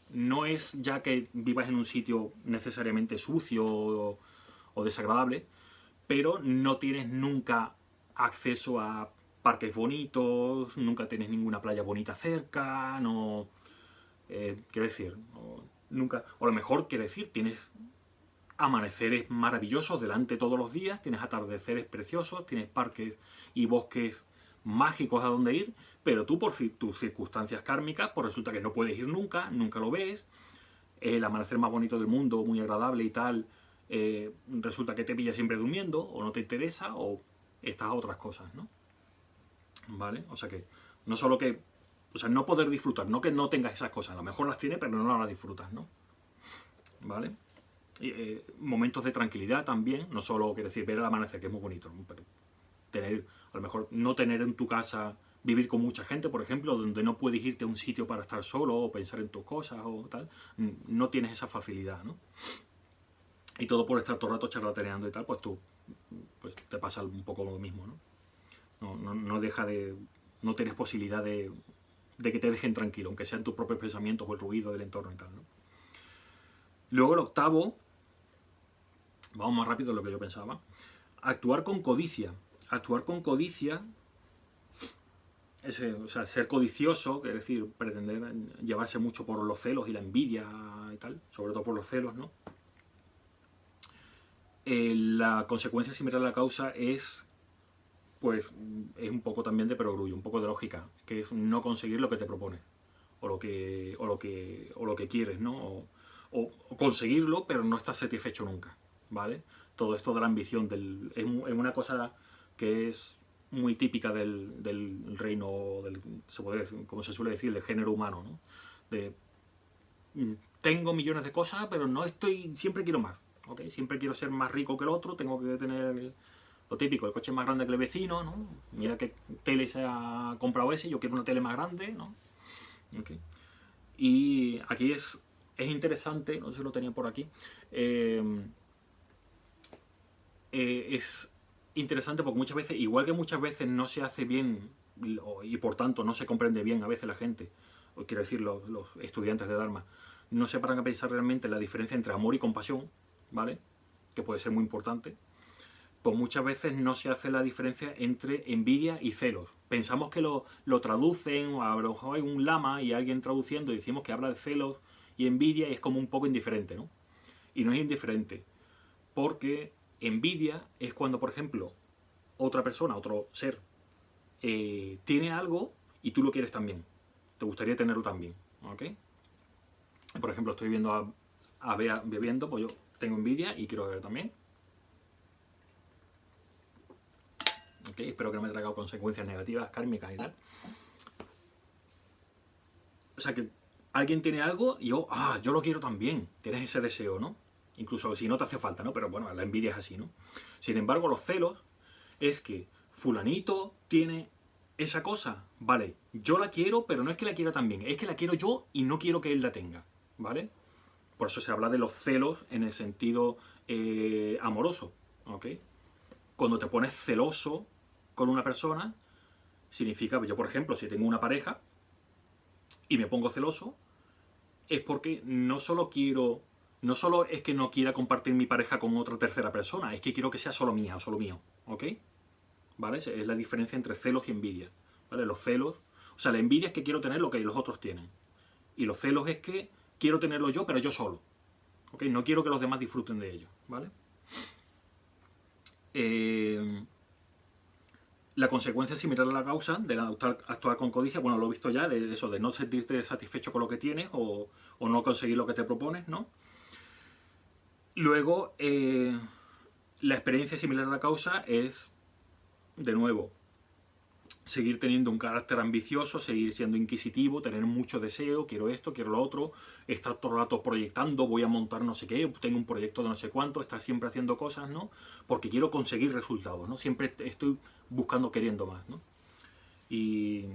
No es ya que vivas en un sitio necesariamente sucio o desagradable, pero no tienes nunca acceso a parques bonitos, nunca tienes ninguna playa bonita cerca, no... quiero decir, nunca... O a lo mejor, quiero decir, tienes amaneceres maravillosos delante todos los días, tienes atardeceres preciosos, tienes parques y bosques mágicos a donde ir, pero tú por tus circunstancias kármicas, pues resulta que no puedes ir nunca lo ves, el amanecer más bonito del mundo, muy agradable y tal, resulta que te pilla siempre durmiendo, o no te interesa, o estás a otras cosas, ¿no? ¿Vale? O sea que, no solo que, o sea, no poder disfrutar, no que no tengas esas cosas, a lo mejor las tienes, pero no las disfrutas, ¿no? ¿Vale? Momentos de tranquilidad también, no solo, quiero decir, ver el amanecer, que es muy bonito, ¿no? Pero tener, a lo mejor no tener en tu casa, vivir con mucha gente, por ejemplo, donde no puedes irte a un sitio para estar solo o pensar en tus cosas o tal, no tienes esa facilidad, ¿no? Y todo por estar todo el rato charlataneando y tal, pues tú pues te pasa un poco lo mismo, ¿no? No deja de... no tienes posibilidad de que te dejen tranquilo, aunque sean tus propios pensamientos o el ruido del entorno y tal, ¿no? Luego el octavo, vamos más rápido de lo que yo pensaba, actuar con codicia. Actuar con codicia, o sea, ser codicioso, es decir, pretender llevarse mucho por los celos y la envidia y tal, sobre todo por los celos, ¿no? La consecuencia similar a la causa es, pues, es un poco también de perogrullo, un poco de lógica, que es no conseguir lo que te propones, o lo que quieres, ¿no? O conseguirlo, pero no estás satisfecho nunca, ¿vale? Todo esto de la ambición, es una cosa que es muy típica del reino, como se suele decir, del género humano, ¿no? Tengo millones de cosas, pero siempre quiero más, ¿ok? Siempre quiero ser más rico que el otro, tengo que tener lo típico, el coche más grande que el vecino, ¿no? Mira qué tele se ha comprado ese, yo quiero una tele más grande, ¿no? ¿Okay? Y aquí es interesante, no sé si lo tenía por aquí, es interesante porque muchas veces, igual que muchas veces no se hace bien y por tanto no se comprende bien a veces la gente, o quiero decir los estudiantes de Dharma, no se paran a pensar realmente la diferencia entre amor y compasión, ¿vale? Que puede ser muy importante. Pues muchas veces no se hace la diferencia entre envidia y celos. Pensamos que lo traducen, o a lo mejor hay un lama y alguien traduciendo y decimos que habla de celos y envidia y es como un poco indiferente, ¿no? Y no es indiferente, porque envidia es cuando, por ejemplo, otra persona, otro ser, tiene algo y tú lo quieres también. Te gustaría tenerlo también, ¿ok? Por ejemplo, estoy viendo a Bea bebiendo, pues yo tengo envidia y quiero beber también. Okay, espero que no me haya tragado consecuencias negativas, kármicas y tal. O sea que alguien tiene algo y yo lo quiero también. Tienes ese deseo, ¿no? Incluso si no te hace falta, ¿no? Pero bueno, la envidia es así, ¿no? Sin embargo, los celos es que fulanito tiene esa cosa. Vale, yo la quiero, pero no es que la quiera también. Es que la quiero yo y no quiero que él la tenga, ¿vale? Por eso se habla de los celos en el sentido amoroso, ¿ok? Cuando te pones celoso con una persona, significa, yo por ejemplo, si tengo una pareja y me pongo celoso, es porque no solo es que no quiera compartir mi pareja con otra tercera persona, es que quiero que sea solo mía o solo mío, ¿ok? ¿Vale? Esa es la diferencia entre celos y envidia, ¿vale? Los celos, o sea, la envidia es que quiero tener lo que los otros tienen, y los celos es que quiero tenerlo yo, pero yo solo, ¿ok? No quiero que los demás disfruten de ello, ¿vale? La consecuencia es similar a la causa de actuar con codicia, bueno, lo he visto ya, de eso, de no sentirte satisfecho con lo que tienes o no conseguir lo que te propones, ¿no? Luego, la experiencia similar a la causa es, de nuevo, seguir teniendo un carácter ambicioso, seguir siendo inquisitivo, tener mucho deseo, quiero esto, quiero lo otro, estar todo el rato proyectando, voy a montar no sé qué, tengo un proyecto de no sé cuánto, estar siempre haciendo cosas, ¿no? Porque quiero conseguir resultados, ¿no? Siempre estoy buscando, queriendo más, ¿no? Y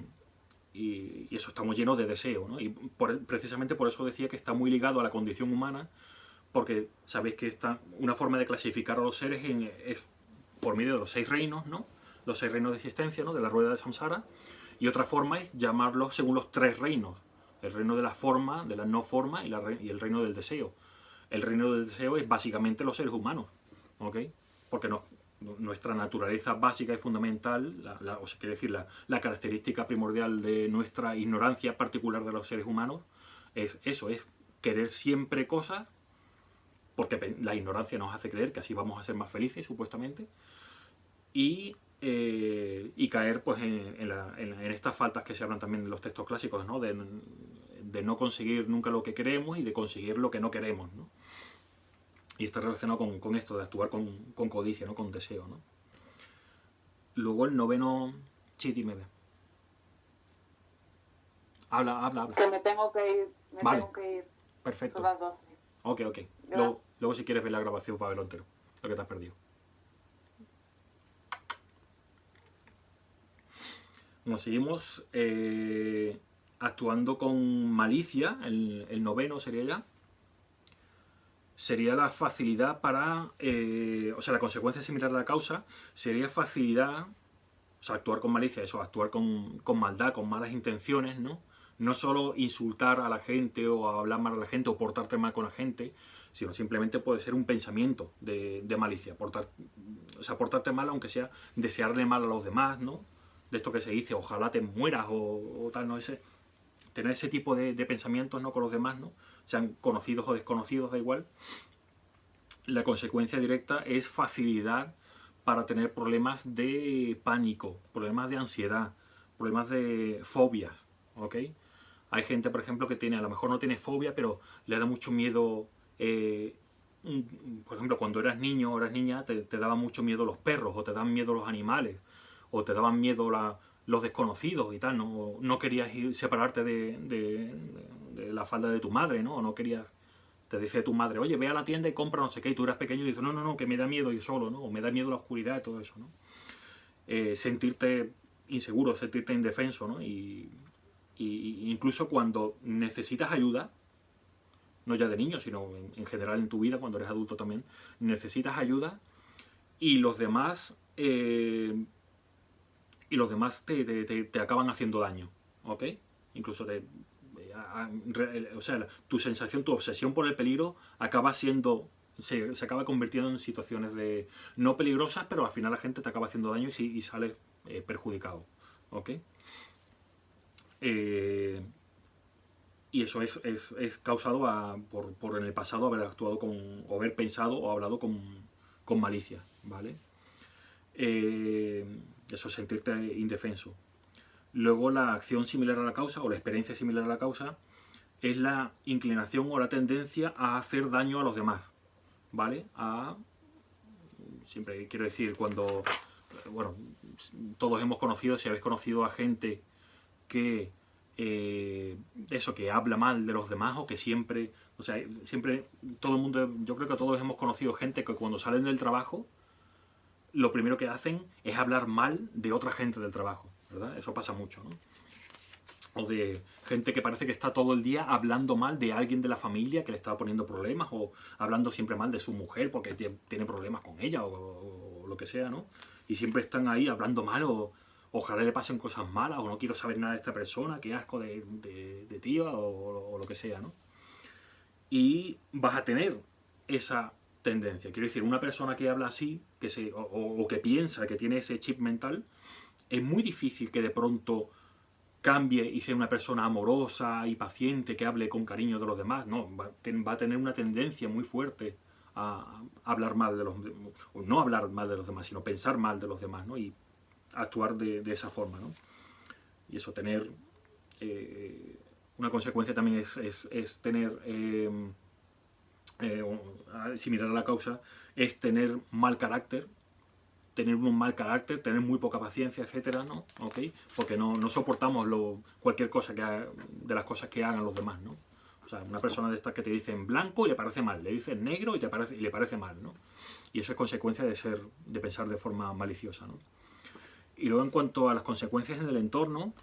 eso, estamos llenos de deseo, ¿no? Y precisamente por eso decía que está muy ligado a la condición humana, porque sabéis que una forma de clasificar a los seres es por medio de los 6 reinos, ¿no? Los 6 reinos de existencia, ¿no? De la rueda de samsara. Y otra forma es llamarlos según los 3 reinos. El reino de la forma, de la no forma y el reino del deseo. El reino del deseo es básicamente los seres humanos, ¿ok? Porque nuestra naturaleza básica y fundamental, o sea, quiere decir, la característica primordial de nuestra ignorancia particular de los seres humanos es eso, es querer siempre cosas, porque la ignorancia nos hace creer que así vamos a ser más felices, supuestamente, y caer pues en estas faltas que se hablan también en los textos clásicos, ¿no? De no conseguir nunca lo que queremos y de conseguir lo que no queremos, ¿no? Y está relacionado con esto de actuar con codicia, ¿no? Con deseo, ¿no? Luego el noveno... Sí, dime. Habla. Que me tengo que ir. Vale. Tengo que ir. Perfecto. Son las 12. Ok. Luego si quieres ver la grabación para verlo entero, lo que te has perdido. Nos seguimos actuando con malicia, el noveno sería ya. Sería la facilidad para... o sea, la consecuencia similar a la causa sería facilidad, o sea, actuar con malicia, eso, actuar con maldad, con malas intenciones, ¿no? No solo insultar a la gente o hablar mal a la gente o portarte mal con la gente, sino simplemente puede ser un pensamiento de malicia. O sea, portarte mal aunque sea desearle mal a los demás, ¿no? De esto que se dice, ojalá te mueras o tal, ¿no? Tener ese tipo de pensamientos, ¿no? Con los demás, ¿no? Sean conocidos o desconocidos, da igual. La consecuencia directa es facilidad para tener problemas de pánico, problemas de ansiedad, problemas de fobias, ¿ok? Hay gente, por ejemplo, que a lo mejor no tiene fobia, pero le da mucho miedo por ejemplo, cuando eras niño o eras niña, te daban mucho miedo los perros, o te dan miedo los animales, o te daban miedo los desconocidos y tal, ¿no? No querías separarte de la falda de tu madre, ¿no? O no querías, te dice tu madre, oye, ve a la tienda y compra no sé qué, y tú eras pequeño y dices, no, no, no, que me da miedo ir solo, ¿no? O me da miedo la oscuridad y todo eso, ¿no? Sentirte inseguro, sentirte indefenso, ¿no? Y incluso cuando necesitas ayuda, no ya de niño, sino en general en tu vida, cuando eres adulto también, necesitas ayuda y los demás te acaban haciendo daño, ¿ok? Incluso o sea, tu sensación, tu obsesión por el peligro acaba siendo, se acaba convirtiendo en situaciones de no peligrosas, pero al final la gente te acaba haciendo daño y sales perjudicado, ¿ok? Y eso es causado por en el pasado haber actuado o haber pensado o hablado con malicia, ¿vale? Eso es sentirte indefenso. Luego la acción similar a la causa o la experiencia similar a la causa es la inclinación o la tendencia a hacer daño a los demás, ¿vale? Siempre quiero decir, cuando, bueno, todos hemos conocido, si habéis conocido a gente que que habla mal de los demás o que siempre, o sea, siempre todo el mundo, yo creo que todos hemos conocido gente que cuando salen del trabajo lo primero que hacen es hablar mal de otra gente del trabajo, ¿verdad? Eso pasa mucho, ¿no? O de gente que parece que está todo el día hablando mal de alguien de la familia que le está poniendo problemas, o hablando siempre mal de su mujer porque tiene problemas con ella, o lo que sea, ¿no? Y siempre están ahí hablando mal, o ojalá le pasen cosas malas, o no quiero saber nada de esta persona, qué asco de tío, o lo que sea, ¿no? Y vas a tener esa tendencia. Quiero decir, una persona que habla así, o que piensa que tiene ese chip mental, es muy difícil que de pronto cambie y sea una persona amorosa y paciente, que hable con cariño de los demás. No, va a tener una tendencia muy fuerte a hablar mal de los demás, o no hablar mal de los demás, sino pensar mal de los demás, ¿no? Y actuar de esa forma, ¿no? Y eso, tener una consecuencia también es tener, similar a la causa, es tener mal carácter, tener un mal carácter, tener muy poca paciencia, etcétera, ¿no? ¿Okay? Porque no soportamos cualquier cosa de las cosas que hagan los demás, ¿no? O sea, una persona de estas que te dicen blanco y le parece mal, le dicen negro y le parece mal, ¿no? Y eso es consecuencia de pensar de forma maliciosa, ¿no? Y luego, en cuanto a las consecuencias en el entorno,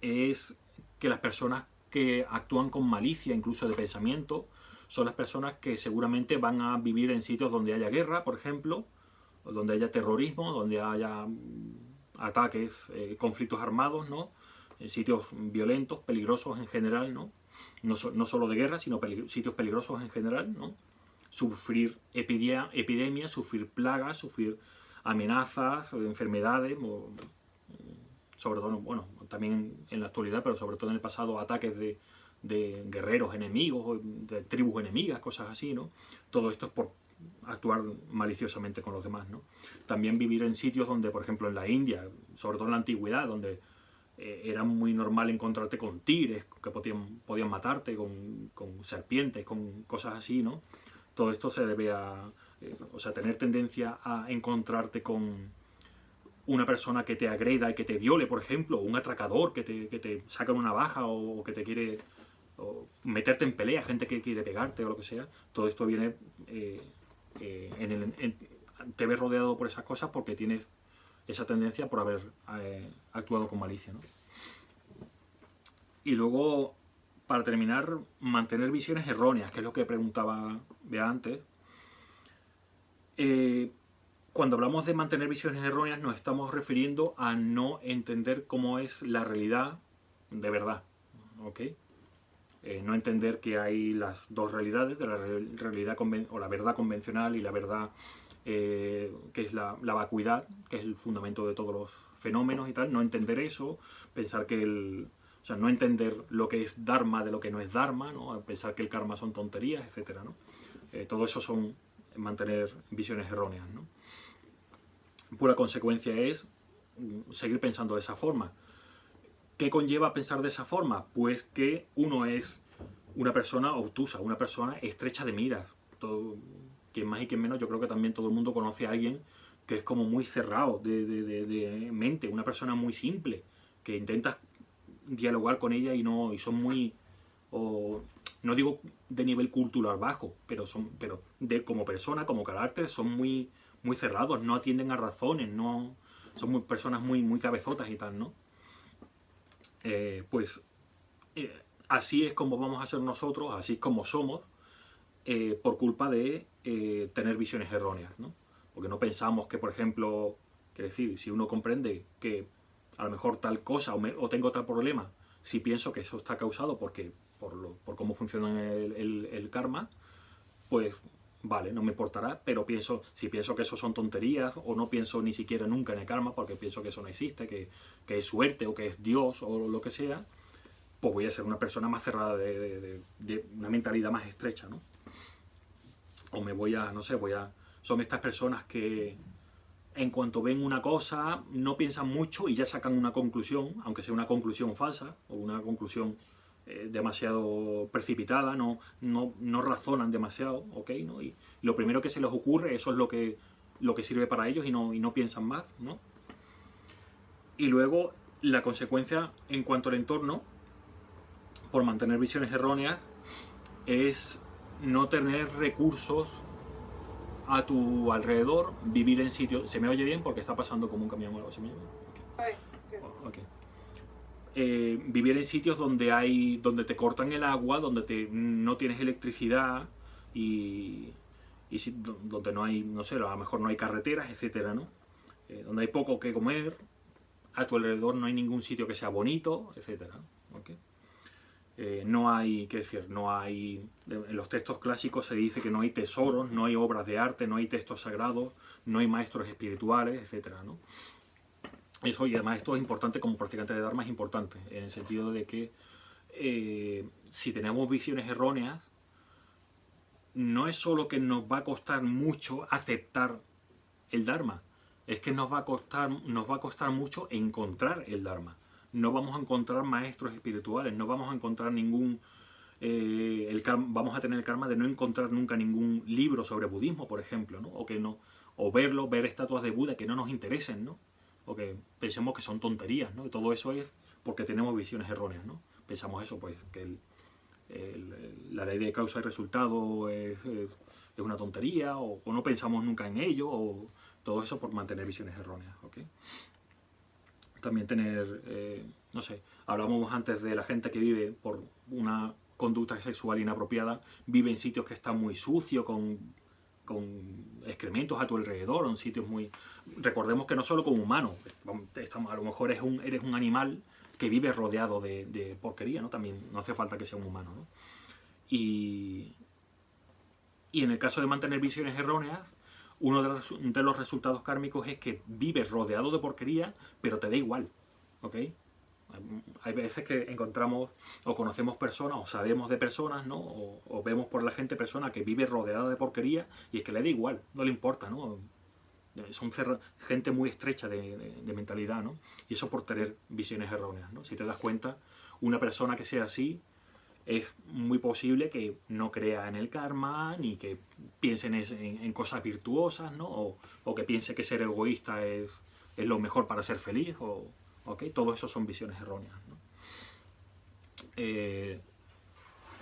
es que las personas que actúan con malicia, incluso de pensamiento, son las personas que seguramente van a vivir en sitios donde haya guerra, por ejemplo, donde haya terrorismo, donde haya ataques, conflictos armados, ¿no? En sitios violentos, peligrosos en general, ¿no? No solo de guerra, sino sitios peligrosos en general, ¿no? Sufrir epidemias, sufrir plagas, sufrir amenazas, enfermedades, sobre todo, bueno, también en la actualidad, pero sobre todo en el pasado, ataques de guerreros enemigos, de tribus enemigas, cosas así, ¿no? Todo esto es por actuar maliciosamente con los demás, ¿no? También vivir en sitios donde, por ejemplo, en la India, sobre todo en la antigüedad, donde era muy normal encontrarte con tigres que podían matarte, con serpientes, con cosas así, ¿no? Todo esto se debe o sea, tener tendencia a encontrarte con una persona que te agreda y que te viole, por ejemplo, un atracador que te saca una navaja, o que te quiere meterte en pelea, gente que quiere pegarte o lo que sea. Todo esto viene te ves rodeado por esas cosas porque tienes esa tendencia por haber actuado con malicia, ¿no? Y luego, para terminar, mantener visiones erróneas, que es lo que preguntaba Bea antes. Cuando hablamos de mantener visiones erróneas, nos estamos refiriendo a no entender cómo es la realidad de verdad, ¿ok? No entender que hay las dos realidades, de la realidad o la verdad convencional y la verdad que es la vacuidad, que es el fundamento de todos los fenómenos y tal. No entender eso, pensar que o sea, no entender lo que es Dharma de lo que no es Dharma, ¿no? Pensar que el karma son tonterías, etcétera, ¿no? Todo eso son mantener visiones erróneas, ¿no? Pura consecuencia es seguir pensando de esa forma. ¿Qué conlleva pensar de esa forma? Pues que uno es una persona obtusa, una persona estrecha de miras. quien más y quien menos, yo creo que también todo el mundo conoce a alguien que es como muy cerrado de mente, una persona muy simple, que intentas dialogar con ella y son muy, o, no digo de nivel cultural bajo, pero como persona, como carácter, son muy, muy cerrados, no atienden a razones, no, son personas muy, muy cabezotas y tal, ¿no? Pues así es como vamos a ser nosotros, así es como somos, por culpa de tener visiones erróneas, ¿no? Porque no pensamos que, por ejemplo, quiero decir, si uno comprende que a lo mejor tal cosa o tengo tal problema, si pienso que eso está causado por cómo funciona el karma, pues vale, no me importará, pero si pienso que eso son tonterías, o no pienso ni siquiera nunca en el karma, porque pienso que eso no existe, que es suerte, o que es Dios, o lo que sea, pues voy a ser una persona más cerrada, de una mentalidad más estrecha, ¿no? O me voy a, no sé, son estas personas que en cuanto ven una cosa no piensan mucho y ya sacan una conclusión, aunque sea una conclusión falsa o una conclusión demasiado precipitada, no razonan demasiado, ¿ok? ¿No? Y lo primero que se les ocurre, eso es lo que sirve para ellos y no piensan más, ¿no? Y luego la consecuencia en cuanto al entorno, por mantener visiones erróneas, es no tener recursos a tu alrededor, vivir en sitios... ¿Se me oye bien? Porque está pasando como un camión o algo. ¿Se me oye bien? Okay. Vivir en sitios donde te cortan el agua, donde no tienes electricidad y donde no hay, no sé, a lo mejor no hay carreteras, etcétera, ¿no? Donde hay poco que comer, a tu alrededor no hay ningún sitio que sea bonito, etcétera. ¿Okay? No hay, qué decir, en los textos clásicos se dice que no hay tesoros, no hay obras de arte, no hay textos sagrados, no hay maestros espirituales, etcétera, ¿no? Eso, y además esto es importante como practicante de Dharma, es importante, en el sentido de que si tenemos visiones erróneas, no es solo que nos va a costar mucho aceptar el Dharma, es que nos va a costar mucho encontrar el Dharma. No vamos a encontrar maestros espirituales, no vamos a encontrar vamos a tener el karma de no encontrar nunca ningún libro sobre budismo, por ejemplo, ¿no? O ver estatuas de Buda que no nos interesen, ¿no? O que pensemos que son tonterías, ¿no? Y todo eso es porque tenemos visiones erróneas, ¿no? Pensamos eso, pues, que la ley de causa y resultado es una tontería, o no pensamos nunca en ello, o todo eso por mantener visiones erróneas, ¿ok? También tener, no sé, hablábamos antes de la gente que vive por una conducta sexual inapropiada, vive en sitios que están muy sucios, con excrementos a tu alrededor, en sitios muy... Recordemos que no solo como humanos, a lo mejor eres un animal que vive rodeado de porquería, ¿no? También no hace falta que sea un humano, ¿no? Y en el caso de mantener visiones erróneas, uno de los resultados kármicos es que vives rodeado de porquería, pero te da igual, ¿ok? Hay veces que encontramos o conocemos personas o sabemos de personas, ¿no? O vemos por la gente personas que vive rodeada de porquería y es que le da igual, no le importa, ¿no? Son gente muy estrecha de mentalidad, ¿no? Y eso por tener visiones erróneas, ¿no? Si te das cuenta, una persona que sea así es muy posible que no crea en el karma, ni que piense en cosas virtuosas, ¿no? O que piense que ser egoísta es lo mejor para ser feliz, ¿okay? Todo eso son visiones erróneas, ¿no?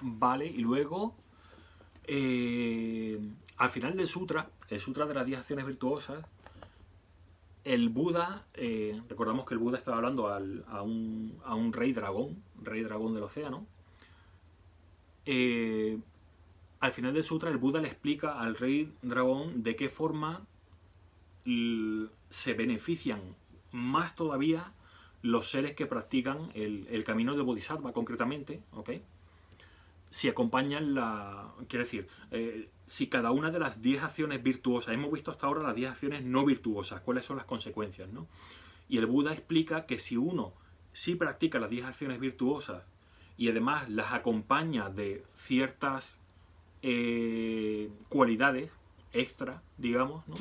Vale, y luego, al final del sutra, el sutra de las 10 acciones virtuosas, el Buda, recordamos que el Buda estaba hablando a un rey dragón del océano. Al final del sutra, el Buda le explica al rey dragón de qué forma se benefician más todavía los seres que practican el camino de Bodhisattva, concretamente, ¿ok? Si acompañan quiero decir, si cada una de las 10 acciones virtuosas, hemos visto hasta ahora las 10 acciones no virtuosas, cuáles son las consecuencias, ¿no? Y el Buda explica que si uno sí practica las 10 acciones virtuosas y además las acompaña de ciertas cualidades extra, digamos, ¿no?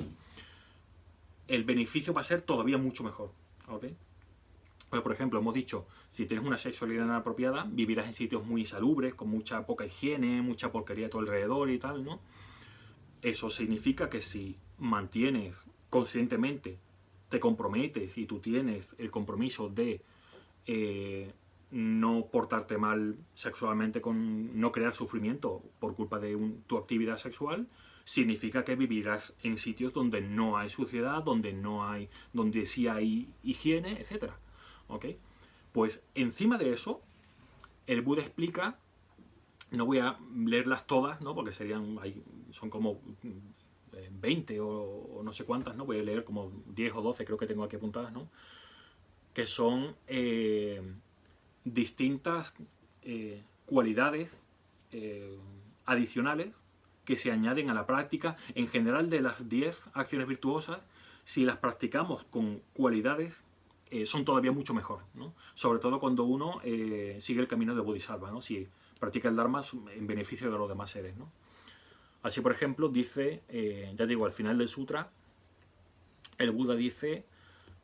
El beneficio va a ser todavía mucho mejor, ¿ok? Pues, por ejemplo, hemos dicho, si tienes una sexualidad inapropiada, vivirás en sitios muy insalubres, con mucha poca higiene, mucha porquería a tu alrededor y tal, ¿no? Eso significa que si mantienes conscientemente, te comprometes y tú tienes el compromiso de no portarte mal sexualmente, con no crear sufrimiento por culpa de tu actividad sexual, significa que vivirás en sitios donde no hay suciedad, donde sí hay higiene, etc. ¿Ok? Pues encima de eso, el Buda explica, no voy a leerlas todas, ¿no? Porque son como 20 o no sé cuántas, ¿no? Voy a leer como 10 o 12, creo que tengo aquí apuntadas, ¿no? Que son distintas cualidades adicionales que se añaden a la práctica. En general, de las 10 acciones virtuosas, si las practicamos con cualidades, son todavía mucho mejor, ¿no? Sobre todo cuando uno sigue el camino de Bodhisattva, ¿no? Si practica el Dharma en beneficio de los demás seres, ¿no? Así, por ejemplo, dice, ya digo, al final del sutra, el Buda dice,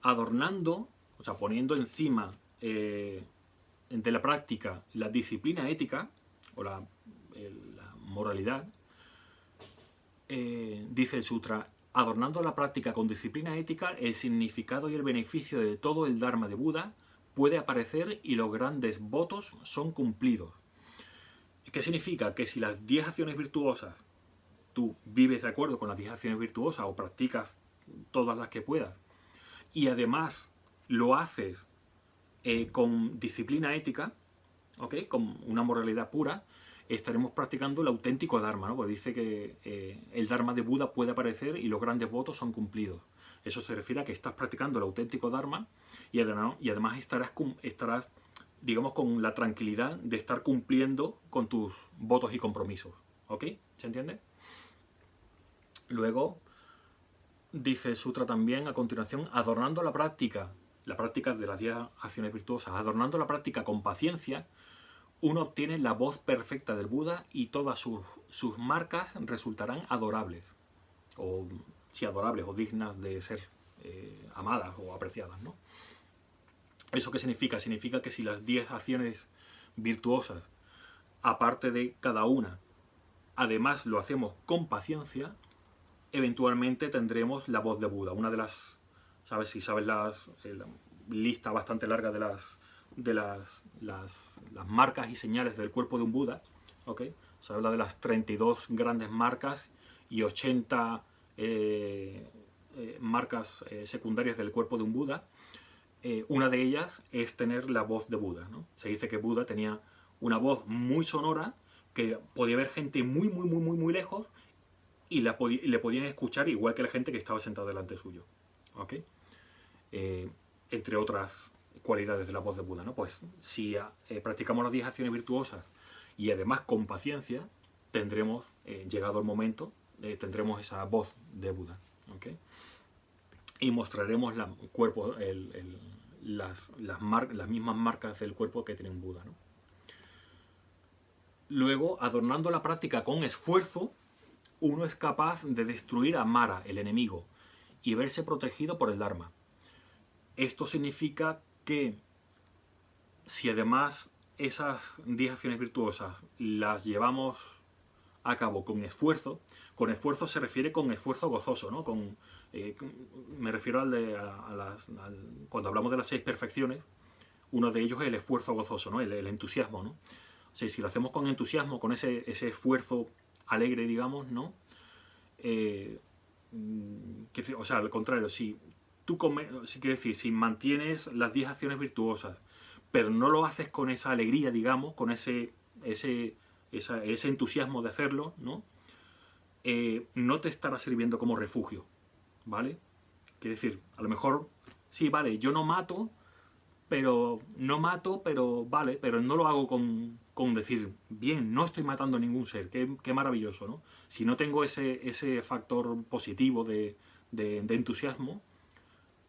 adornando, o sea, poniendo encima de la práctica la disciplina ética, o la moralidad, dice el sutra, adornando la práctica con disciplina ética, el significado y el beneficio de todo el Dharma de Buda puede aparecer y los grandes votos son cumplidos. ¿Qué significa? Que si las 10 acciones virtuosas, tú vives de acuerdo con las 10 acciones virtuosas o practicas todas las que puedas, y además lo haces con disciplina ética, ¿okay? Con una moralidad pura, estaremos practicando el auténtico Dharma, ¿no? Porque dice que el Dharma de Buda puede aparecer y los grandes votos son cumplidos. Eso se refiere a que estás practicando el auténtico Dharma y además estarás, digamos, con la tranquilidad de estar cumpliendo con tus votos y compromisos. ¿Ok? ¿Se entiende? Luego dice el sutra también a continuación, adornando la práctica de las 10 acciones virtuosas, adornando la práctica con paciencia, uno obtiene la voz perfecta del Buda y todas sus marcas resultarán adorables. O sí, adorables o dignas de ser amadas o apreciadas, ¿no? ¿Eso qué significa? Significa que si las 10 acciones virtuosas, aparte de cada una, además lo hacemos con paciencia, eventualmente tendremos la voz de Buda. Una de las, ¿sabes? Si sabes la lista bastante larga de las marcas y señales del cuerpo de un Buda, ¿ok? Se habla de las 32 grandes marcas y 80 marcas secundarias del cuerpo de un Buda. Una de ellas es tener la voz de Buda, ¿no? Se dice que Buda tenía una voz muy sonora, que podía ver gente muy lejos y le podían escuchar igual que la gente que estaba sentada delante suyo. ¿Ok? Entre otras cualidades de la voz de Buda, ¿no? Pues si practicamos las 10 acciones virtuosas y además con paciencia, tendremos, llegado el momento, tendremos esa voz de Buda. ¿Ok? Y mostraremos las mismas marcas del cuerpo que tiene un Buda, ¿no? Luego, adornando la práctica con esfuerzo, uno es capaz de destruir a Mara, el enemigo, y verse protegido por el Dharma. Esto significa que si además esas 10 acciones virtuosas las llevamos a cabo con esfuerzo se refiere con esfuerzo gozoso, ¿no? Me refiero cuando hablamos de las 6 perfecciones, uno de ellos es el esfuerzo gozoso, ¿no? El entusiasmo, ¿no? O sea, si lo hacemos con entusiasmo, con ese esfuerzo alegre, digamos, ¿no? O sea, al contrario, si si mantienes las 10 acciones virtuosas, pero no lo haces con esa alegría, digamos, con ese entusiasmo de hacerlo, ¿no? No te estará sirviendo como refugio, ¿vale? Quiere decir, a lo mejor, sí, vale, yo no mato, pero vale, pero no lo hago con decir, bien, no estoy matando a ningún ser, qué maravilloso, ¿no? Si no tengo ese factor positivo de entusiasmo,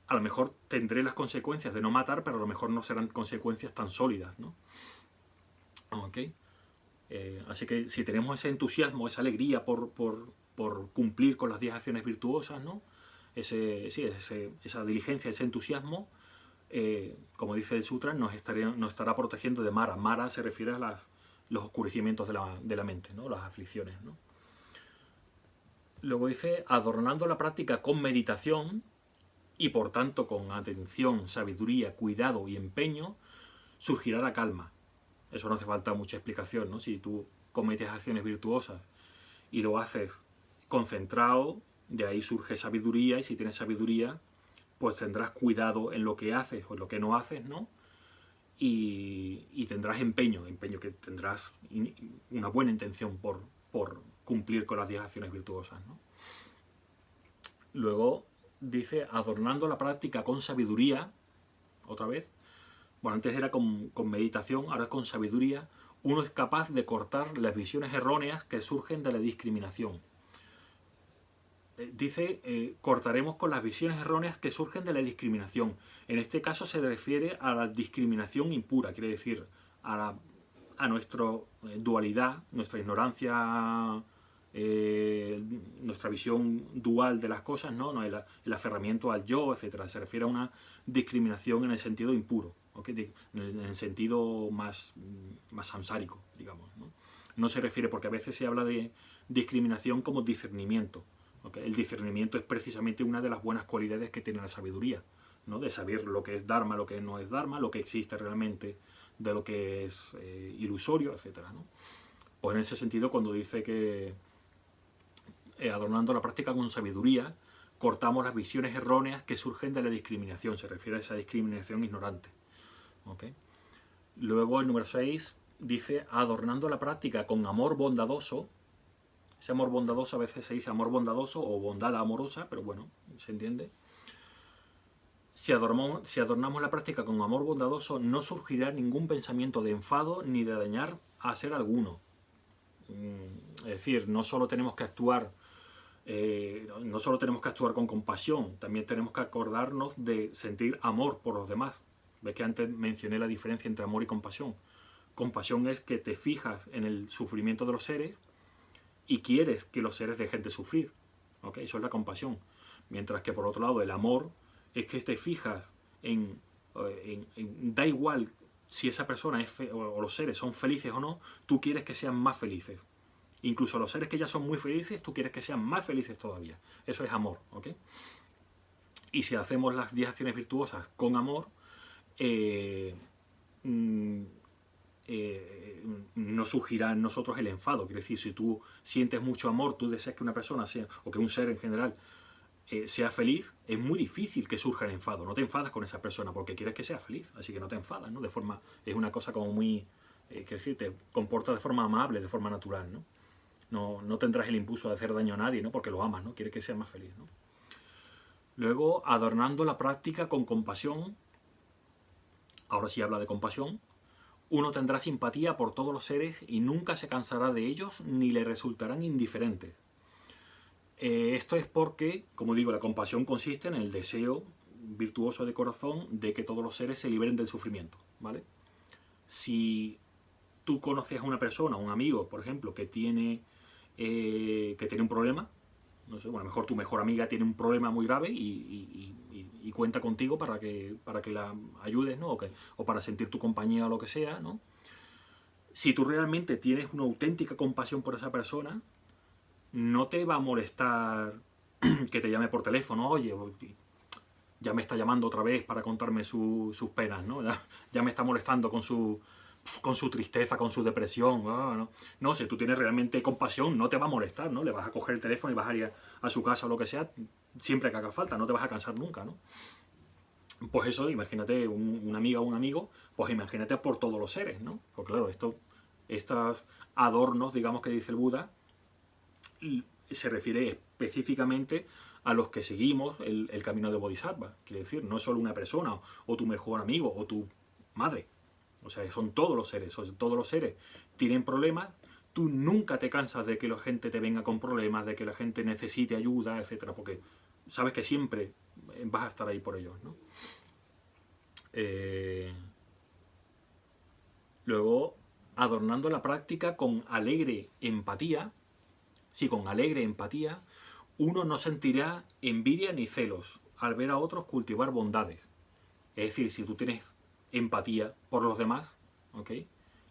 a lo mejor tendré las consecuencias de no matar, pero a lo mejor no serán consecuencias tan sólidas, ¿no? ¿Ok? Así que si tenemos ese entusiasmo, esa alegría por cumplir con las 10 acciones virtuosas, ¿no? Esa diligencia, ese entusiasmo, como dice el sutra, nos estará protegiendo de Mara. Mara se refiere a los oscurecimientos de la mente, ¿no? Las aflicciones, ¿no? Luego dice, adornando la práctica con meditación y por tanto con atención, sabiduría, cuidado y empeño, surgirá la calma. Eso no hace falta mucha explicación, ¿no? Si tú cometes acciones virtuosas y lo haces concentrado, de ahí surge sabiduría, y si tienes sabiduría, pues tendrás cuidado en lo que haces o en lo que no haces, ¿no? Y tendrás empeño que tendrás una buena intención por cumplir con las 10 acciones virtuosas, ¿no? Luego dice, adornando la práctica con sabiduría, otra vez, bueno, antes era con meditación, ahora es con sabiduría, uno es capaz de cortar las visiones erróneas que surgen de la discriminación. Dice, cortaremos con las visiones erróneas que surgen de la discriminación. En este caso se refiere a la discriminación impura, quiere decir, a nuestra dualidad, nuestra ignorancia, nuestra visión dual de las cosas, ¿no? El aferramiento al yo, etc. Se refiere a una discriminación en el sentido impuro, ¿okay? En el sentido más samsárico, digamos, ¿no? No se refiere, porque a veces se habla de discriminación como discernimiento. ¿Okay? El discernimiento es precisamente una de las buenas cualidades que tiene la sabiduría, ¿no? De saber lo que es Dharma, lo que no es Dharma, lo que existe realmente, de lo que es ilusorio, etc., ¿no? Pues en ese sentido, cuando dice que adornando la práctica con sabiduría, cortamos las visiones erróneas que surgen de la discriminación, se refiere a esa discriminación ignorante. ¿Okay? Luego el número 6 dice, adornando la práctica con amor bondadoso. Ese amor bondadoso a veces se dice amor bondadoso o bondad amorosa, pero bueno, se entiende. Si adornamos la práctica con amor bondadoso, no surgirá ningún pensamiento de enfado ni de dañar a ser alguno. Es decir, no solo tenemos que actuar con compasión, también tenemos que acordarnos de sentir amor por los demás. Ves que antes mencioné la diferencia entre amor y compasión. Compasión es que te fijas en el sufrimiento de los seres y quieres que los seres dejen de sufrir. ¿Okay? Eso es la compasión. Mientras que por otro lado el amor es que te fijas en da igual si esa persona o los seres son felices o no, tú quieres que sean más felices. Incluso los seres que ya son muy felices, tú quieres que sean más felices todavía. Eso es amor. ¿Okay? Y si hacemos las 10 acciones virtuosas con amor, no surgirá en nosotros el enfado. Quiere decir, si tú sientes mucho amor, tú deseas que una persona sea, o que un ser en general sea feliz, es muy difícil que surja el enfado. No te enfadas con esa persona porque quieres que sea feliz, así que no te enfadas, ¿no? Es una cosa como muy, quiero decir, te comportas de forma amable, de forma natural, ¿no? No tendrás el impulso de hacer daño a nadie, ¿no? Porque lo amas, ¿no? Quieres que sea más feliz, ¿no? Luego, adornando la práctica con compasión, ahora sí habla de compasión, uno tendrá simpatía por todos los seres y nunca se cansará de ellos ni le resultarán indiferentes. Esto es porque, como digo, la compasión consiste en el deseo virtuoso de corazón de que todos los seres se liberen del sufrimiento, ¿vale? Si tú conoces a una persona, un amigo, por ejemplo, que tiene un problema, no sé, bueno, a lo mejor tu mejor amiga tiene un problema muy grave y cuenta contigo para que la ayudes, ¿no? O para sentir tu compañía o lo que sea, ¿no? Si tú realmente tienes una auténtica compasión por esa persona, no te va a molestar que te llame por teléfono, oye, ya me está llamando otra vez para contarme sus penas, ¿no? Ya me está molestando con su tristeza, con su depresión. No, si tú tienes realmente compasión, no te va a molestar, ¿no? Le vas a coger el teléfono y vas a ir a su casa o lo que sea, siempre que haga falta, no te vas a cansar nunca, ¿no? Pues eso, imagínate una amiga o un amigo, pues imagínate por todos los seres, ¿no? Pues claro, estos adornos, digamos, que dice el Buda, se refiere específicamente a los que seguimos el camino de Bodhisattva. Quiere decir, no solo una persona, o tu mejor amigo, o tu madre. O sea, son todos los seres. Todos los seres tienen problemas. Tú nunca te cansas de que la gente te venga con problemas, de que la gente necesite ayuda, etcétera, porque sabes que siempre vas a estar ahí por ellos, ¿no? Luego, adornando la práctica con alegre empatía, uno no sentirá envidia ni celos al ver a otros cultivar bondades. Es decir, si tú tienes empatía por los demás, ¿ok?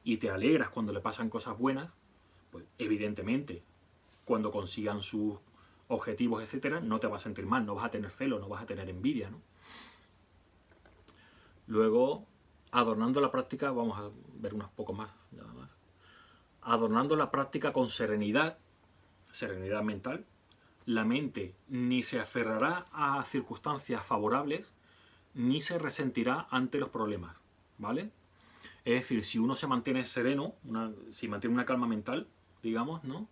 Y te alegras cuando le pasan cosas buenas, pues evidentemente, cuando consigan sus objetivos, etcétera, no te vas a sentir mal, no vas a tener celo, no vas a tener envidia, ¿no? Luego, adornando la práctica, vamos a ver unos pocos más, nada más. Adornando la práctica con serenidad mental, la mente ni se aferrará a circunstancias favorables, ni se resentirá ante los problemas, ¿vale? Es decir, si uno se mantiene sereno, si mantiene una calma mental, digamos, ¿no?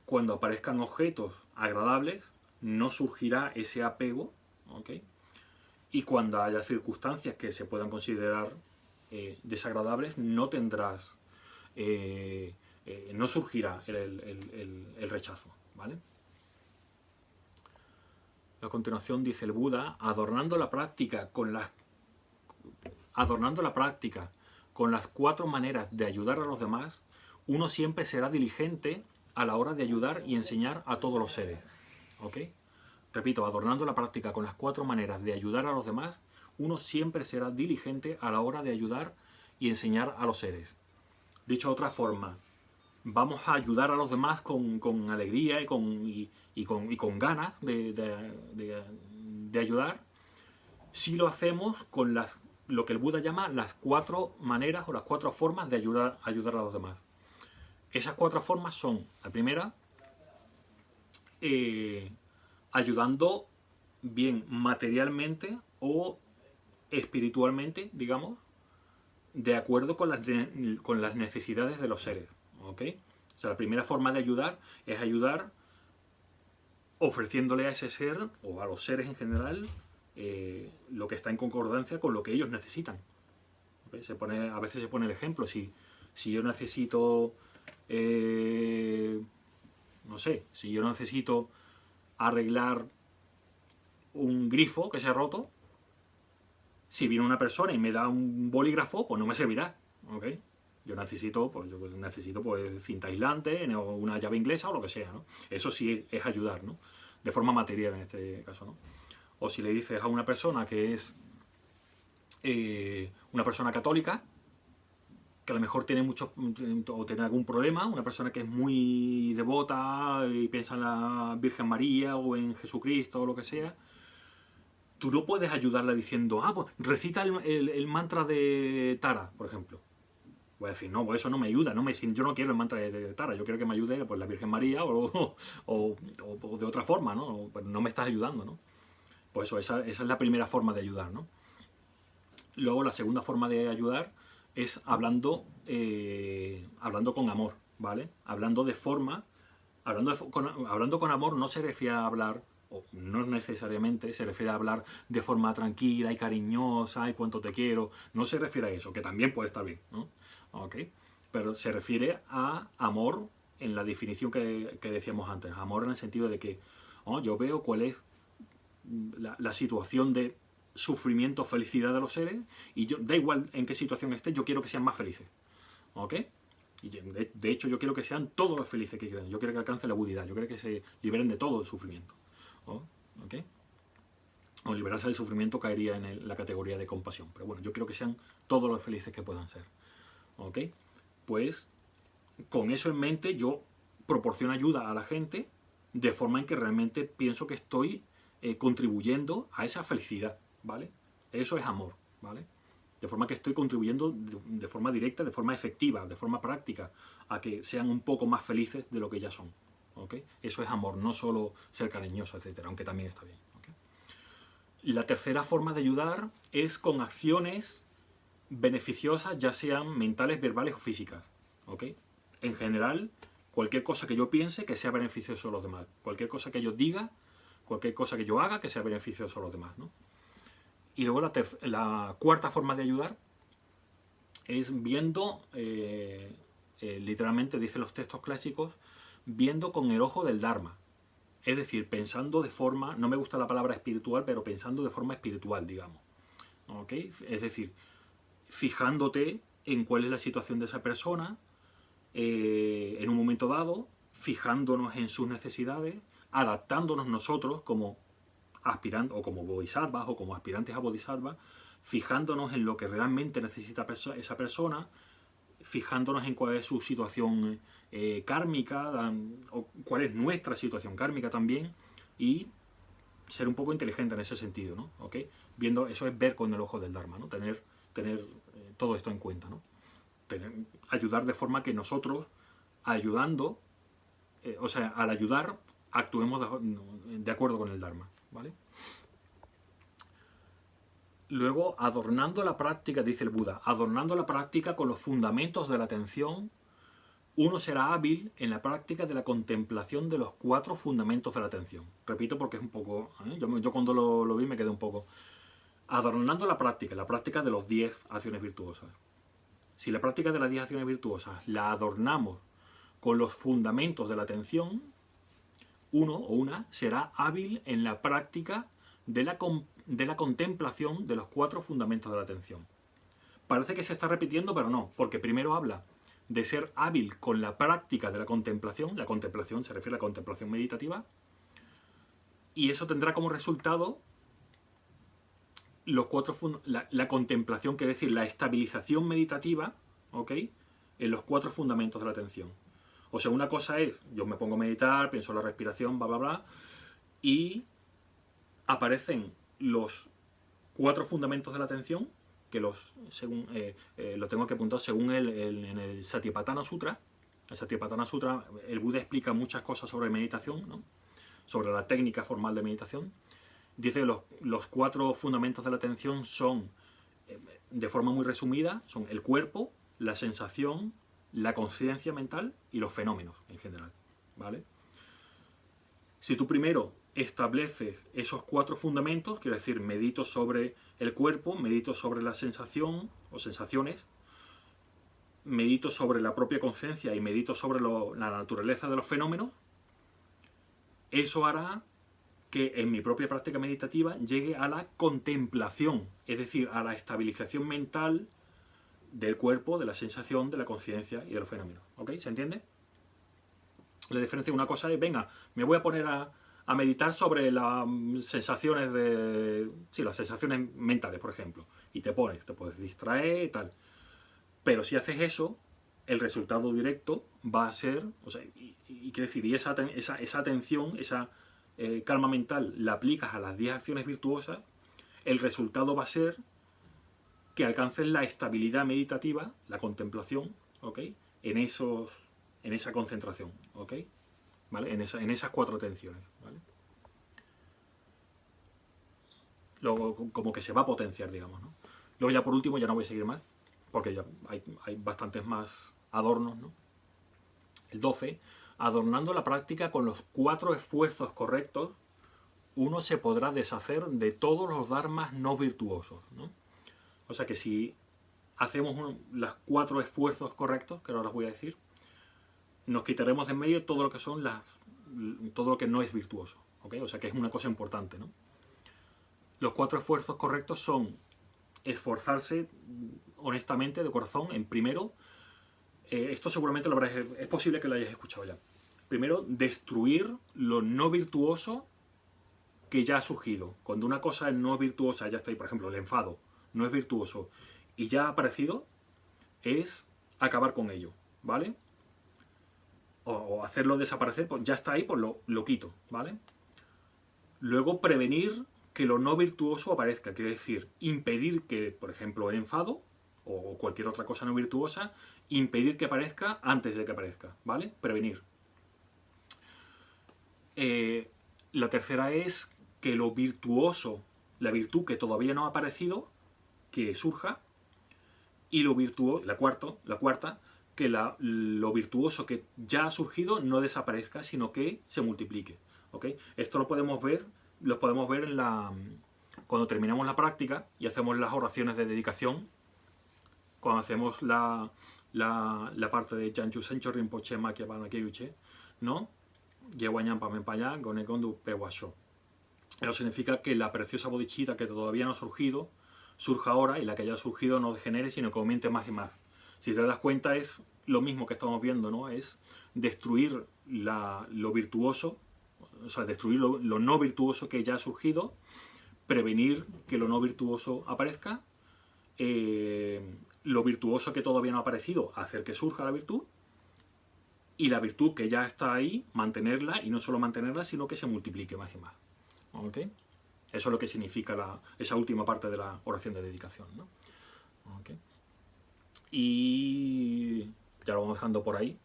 Cuando aparezcan objetos agradables, no surgirá ese apego, ¿ok? Y cuando haya circunstancias que se puedan considerar desagradables, no tendrás, no surgirá el rechazo, ¿vale? A continuación dice el Buda, adornando la práctica con las 4 maneras de ayudar a los demás, uno siempre será diligente a la hora de ayudar y enseñar a todos los seres. ¿Ok? Repito, adornando la práctica con las 4 maneras de ayudar a los demás, uno siempre será diligente a la hora de ayudar y enseñar a los seres. Dicho de otra forma, vamos a ayudar a los demás con alegría y con ganas de ayudar, si lo hacemos con lo que el Buda llama las 4 maneras o las 4 formas de ayudar a los demás. Esas 4 formas son, la primera, ayudando bien materialmente o espiritualmente, digamos, de acuerdo con las necesidades de los seres, ¿ok? O sea, la primera forma de ayudar es ayudar ofreciéndole a ese ser o a los seres en general lo que está en concordancia con lo que ellos necesitan. ¿Okay? A veces se pone el ejemplo, si yo necesito, no sé, si yo necesito arreglar un grifo que se ha roto, si viene una persona y me da un bolígrafo, pues no me servirá, ¿ok? Yo necesito cinta aislante, o una llave inglesa o lo que sea, ¿no? Eso sí es ayudar, ¿no? De forma material en este caso, ¿no? O si le dices a una persona que es una persona católica, que a lo mejor tiene o tiene algún problema, una persona que es muy devota y piensa en la Virgen María o en Jesucristo o lo que sea, tú no puedes ayudarla diciendo, pues recita el mantra de Tara, por ejemplo. Voy a decir, no, pues eso no me ayuda, yo no quiero el mantra de Tara, yo quiero que me ayude pues, la Virgen María o de otra forma, ¿no? Pero no me estás ayudando, ¿no? Pues eso, esa es la primera forma de ayudar, ¿no? Luego la segunda forma de ayudar es hablando con amor, ¿vale? Hablando con amor no se refiere a hablar, o no necesariamente se refiere a hablar de forma tranquila y cariñosa y cuánto te quiero, no se refiere a eso, que también puede estar bien, ¿no? ¿Ok? Pero se refiere a amor en la definición que decíamos antes, amor en el sentido de que yo veo cuál es la situación de sufrimiento o felicidad de los seres y yo, da igual en qué situación esté, yo quiero que sean más felices, ¿ok? Y de hecho yo quiero que sean todos los felices que quieran, yo quiero que alcancen la budidad, yo quiero que se liberen de todo el sufrimiento, ¿ok? O liberarse del sufrimiento caería en la categoría de compasión, pero bueno, yo quiero que sean todos los felices que puedan ser, ¿ok? Pues con eso en mente yo proporciono ayuda a la gente de forma en que realmente pienso que estoy contribuyendo a esa felicidad, ¿vale? Eso es amor, ¿vale? De forma que estoy contribuyendo de forma directa, de forma efectiva, de forma práctica, a que sean un poco más felices de lo que ya son, ¿ok? Eso es amor, no solo ser cariñoso, etcétera, aunque también está bien, ¿ok? La tercera forma de ayudar es con acciones beneficiosas, ya sean mentales, verbales o físicas, ¿ok? En general, cualquier cosa que yo piense que sea beneficioso a los demás, cualquier cosa que yo diga, cualquier cosa que yo haga que sea beneficioso a los demás, ¿no? Y luego la cuarta forma de ayudar es viendo, literalmente dicen los textos clásicos, viendo con el ojo del Dharma. Es decir, pensando de forma, no me gusta la palabra espiritual, pero pensando de forma espiritual, digamos. ¿Ok? Es decir, fijándote en cuál es la situación de esa persona en un momento dado, fijándonos en sus necesidades, adaptándonos nosotros como aspirantes o como bodhisattvas o como aspirantes a bodhisattva, fijándonos en lo que realmente necesita esa persona, fijándonos en cuál es su situación kármica, o cuál es nuestra situación kármica también, y ser un poco inteligente en ese sentido, ¿no? ¿Ok? Viendo, eso es ver con el ojo del Dharma, ¿no? Tener todo esto en cuenta, ¿no? Ayudar de forma que nosotros, ayudando, o sea, al ayudar, actuemos de acuerdo con el Dharma, ¿vale? Luego, adornando la práctica, dice el Buda, adornando la práctica con los fundamentos de la atención, uno será hábil en la práctica de la contemplación de los 4 fundamentos de la atención. Repito porque es un poco... Yo cuando lo vi me quedé un poco... Adornando la práctica de los 10 acciones virtuosas. Si la práctica de las 10 acciones virtuosas la adornamos con los fundamentos de la atención, uno o una será hábil en la práctica de la contemplación de los 4 fundamentos de la atención. Parece que se está repitiendo, pero no, porque primero habla de ser hábil con la práctica de la contemplación se refiere a la contemplación meditativa, y eso tendrá como resultado la contemplación, quiere decir la estabilización meditativa, ¿ok? En los 4 fundamentos de la atención. O sea, una cosa es, yo me pongo a meditar, pienso en la respiración, bla, bla, bla, y aparecen los 4 fundamentos de la atención, que según lo tengo que apuntar según en el Satipatthana Sutra. El Satipatthana Sutra, el Buda explica muchas cosas sobre meditación, ¿no? Sobre la técnica formal de meditación. Dice que los 4 fundamentos de la atención son, de forma muy resumida, son el cuerpo, la sensación, la conciencia mental y los fenómenos en general, ¿vale? Si tú primero estableces esos 4 fundamentos, quiero decir, medito sobre el cuerpo, medito sobre la sensación o sensaciones, medito sobre la propia conciencia y medito sobre la naturaleza de los fenómenos, eso hará que en mi propia práctica meditativa llegue a la contemplación, es decir, a la estabilización mental del cuerpo, de la sensación, de la conciencia y de los fenómenos. ¿Ok? ¿Se entiende? La diferencia, una cosa es, venga, me voy a poner a meditar sobre las sensaciones las sensaciones mentales, por ejemplo, y te puedes distraer y tal. Pero si haces eso, el resultado directo va a ser, o sea, y quiere decir, y esa atención, esa calma mental, la aplicas a las 10 acciones virtuosas, el resultado va a ser que alcances la estabilidad meditativa, la contemplación, ¿ok? En esa concentración, ¿ok? ¿Vale? En esas 4 atenciones, ¿vale? Luego, como que se va a potenciar, digamos, ¿no? Luego ya por último, ya no voy a seguir más, porque ya hay bastantes más adornos, ¿no? El 12, adornando la práctica con los 4 esfuerzos correctos, uno se podrá deshacer de todos los dharmas no virtuosos, ¿no? O sea que si hacemos los 4 esfuerzos correctos, que ahora os voy a decir, nos quitaremos de en medio todo lo que son todo lo que no es virtuoso, ¿ok? O sea que es una cosa importante, ¿no? Los 4 esfuerzos correctos son esforzarse honestamente, de corazón, en primero, esto seguramente es posible que lo hayáis escuchado ya. Primero, destruir lo no virtuoso que ya ha surgido. Cuando una cosa no es virtuosa, ya está ahí, por ejemplo, el enfado no es virtuoso y ya ha aparecido, es acabar con ello, ¿vale? O hacerlo desaparecer, pues ya está ahí, pues lo quito, ¿vale? Luego, prevenir que lo no virtuoso aparezca, quiere decir, impedir que, por ejemplo, el enfado o cualquier otra cosa no virtuosa, impedir que aparezca antes de que aparezca, ¿vale? Prevenir. La tercera es que lo virtuoso, la virtud que todavía no ha aparecido, que surja, y la cuarta, que lo virtuoso que ya ha surgido no desaparezca, sino que se multiplique, ¿ok? Esto lo podemos ver cuando terminamos la práctica y hacemos las oraciones de dedicación, cuando hacemos la parte de Janchu Sencho Rinpoche Makia Bana Keyuche, ¿no? Yewañampa Mempaya Gonekondu Pewasho. Eso significa que la preciosa bodhicitta que todavía no ha surgido, surja ahora, y la que haya surgido no degenere, sino que aumente más y más. Si te das cuenta, es lo mismo que estamos viendo, ¿no? Es destruir lo virtuoso, o sea, destruir lo no virtuoso que ya ha surgido, prevenir que lo no virtuoso aparezca, lo virtuoso que todavía no ha aparecido, hacer que surja la virtud, y la virtud que ya está ahí, mantenerla, y no solo mantenerla, sino que se multiplique más y más. ¿Ok? Eso es lo que significa esa última parte de la oración de dedicación, ¿no? ¿Ok? Y ya lo vamos dejando por ahí,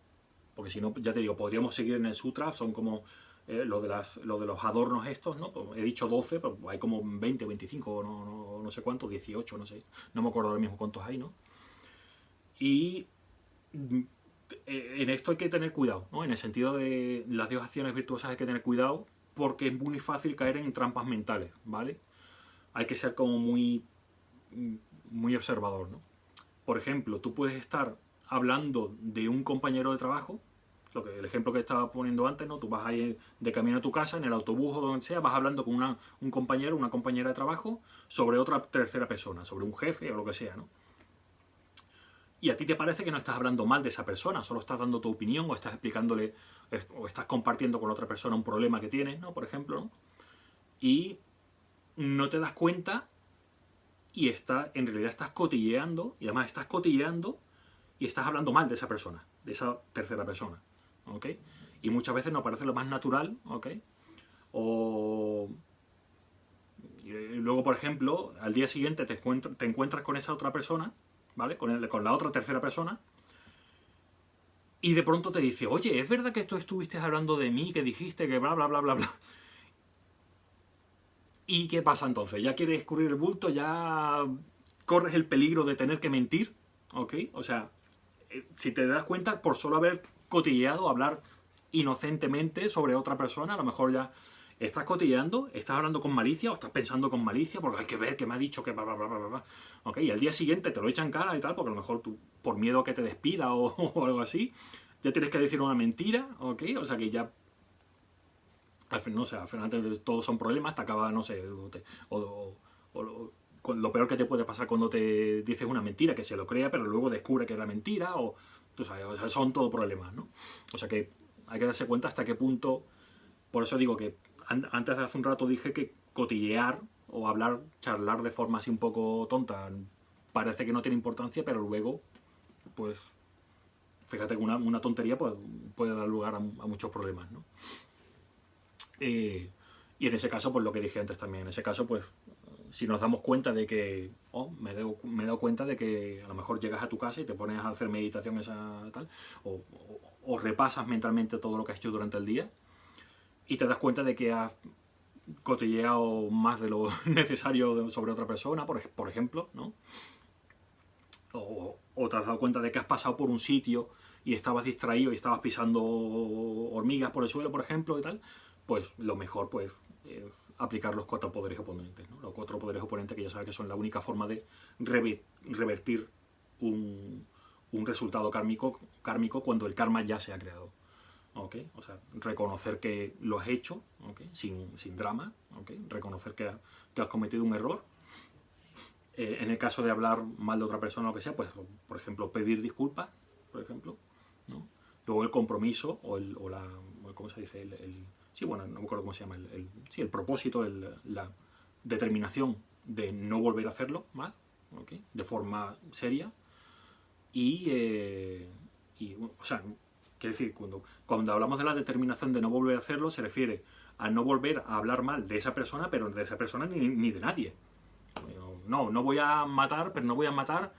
porque si no, ya te digo, podríamos seguir en el sutra, son como lo de los adornos estos, ¿no? Pues he dicho 12, pero hay como 20, 25, no sé cuántos, 18, no sé, no me acuerdo ahora mismo cuántos hay, ¿no? Y en esto hay que tener cuidado, ¿no? En el sentido de las 10 acciones virtuosas hay que tener cuidado porque es muy fácil caer en trampas mentales, ¿vale? Hay que ser como muy observador, ¿no? Por ejemplo, tú puedes estar hablando de un compañero de trabajo, el ejemplo que estaba poniendo antes, ¿no? Tú vas ahí de camino a tu casa, en el autobús o donde sea, vas hablando con un compañero, una compañera de trabajo, sobre otra tercera persona, sobre un jefe o lo que sea, ¿no? Y a ti te parece que no estás hablando mal de esa persona, solo estás dando tu opinión o estás explicándole o estás compartiendo con otra persona un problema que tienes, ¿no? Por ejemplo, ¿no? Y no te das cuenta y en realidad estás cotilleando, y además estás cotilleando y estás hablando mal de esa persona, de esa tercera persona, ¿ok? Y muchas veces nos parece lo más natural, ¿ok? O luego, por ejemplo, al día siguiente te encuentras con esa otra persona, ¿vale? Con la otra tercera persona, y de pronto te dice, oye, ¿es verdad que tú estuviste hablando de mí, que dijiste que bla, bla, bla, bla, bla? ¿Y qué pasa entonces? ¿Ya quieres escurrir el bulto? ¿Ya corres el peligro de tener que mentir? ¿Ok? O sea, si te das cuenta, por solo haber cotilleado, hablar inocentemente sobre otra persona, a lo mejor ya estás cotilleando, estás hablando con malicia o estás pensando con malicia porque hay que ver que me ha dicho que bla, bla, bla, bla, bla. ¿Ok? Y al día siguiente te lo echan cara y tal, porque a lo mejor tú, por miedo a que te despida o algo así, ya tienes que decir una mentira, ¿ok? O sea que ya no sé, al final todos son problemas, te acaba, no sé, lo peor que te puede pasar cuando te dices una mentira, que se lo crea, pero luego descubre que era mentira, o tú sabes, o sea, son todos problemas, ¿no? O sea que hay que darse cuenta hasta qué punto, por eso digo que antes de hace un rato dije que cotillear o hablar, charlar de forma así un poco tonta, parece que no tiene importancia, pero luego, pues, fíjate que una tontería puede dar lugar a muchos problemas, ¿no? Y en ese caso, pues lo que dije antes también, en ese caso, pues si nos damos cuenta de que, me he dado cuenta de que a lo mejor llegas a tu casa y te pones a hacer meditación esa tal, o repasas mentalmente todo lo que has hecho durante el día y te das cuenta de que has cotilleado más de lo necesario sobre otra persona, por ejemplo, ¿no? O te has dado cuenta de que has pasado por un sitio y estabas distraído y estabas pisando hormigas por el suelo, por ejemplo, y tal, pues lo mejor pues es aplicar los 4 poderes oponentes, ¿no? Los 4 poderes oponentes que ya sabes que son la única forma de revertir un resultado kármico cuando el karma ya se ha creado. ¿Okay? O sea, reconocer que lo has hecho, ¿okay? sin drama, ¿okay? Reconocer que has cometido un error. En el caso de hablar mal de otra persona o lo que sea, pues, por ejemplo, pedir disculpas, por ejemplo, ¿no? Luego el compromiso ¿cómo se dice? Sí, bueno, no me acuerdo cómo se llama, sí, el propósito, la determinación de no volver a hacerlo mal, ¿okay? De forma seria o sea, quiere decir, cuando hablamos de la determinación de no volver a hacerlo, se refiere a no volver a hablar mal de esa persona, pero de esa persona ni de nadie. No voy a matar, pero no voy a matar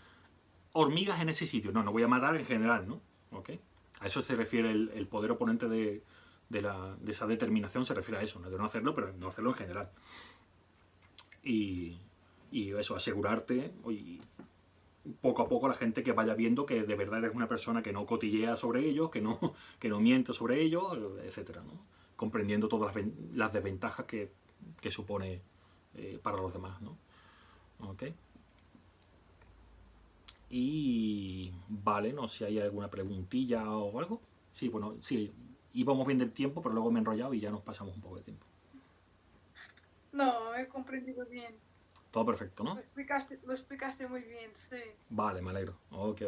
hormigas en ese sitio. No voy a matar en general, ¿no? ¿Okay? A eso se refiere el poder oponente de esa determinación, se refiere a eso, ¿no? De no hacerlo, pero no hacerlo en general. Y eso, asegurarte, y poco a poco la gente que vaya viendo que de verdad eres una persona que no cotillea sobre ellos, que no miente sobre ellos, etcétera, ¿no? Comprendiendo todas las desventajas que supone para los demás, ¿no? ¿Ok? Y vale, no sé si hay alguna preguntilla o algo. Sí, bueno, sí, íbamos bien del tiempo, pero luego me he enrollado y ya nos pasamos un poco de tiempo. No, he comprendido bien. Todo perfecto, ¿no? Lo explicaste muy bien, sí. Vale, me alegro. Ok.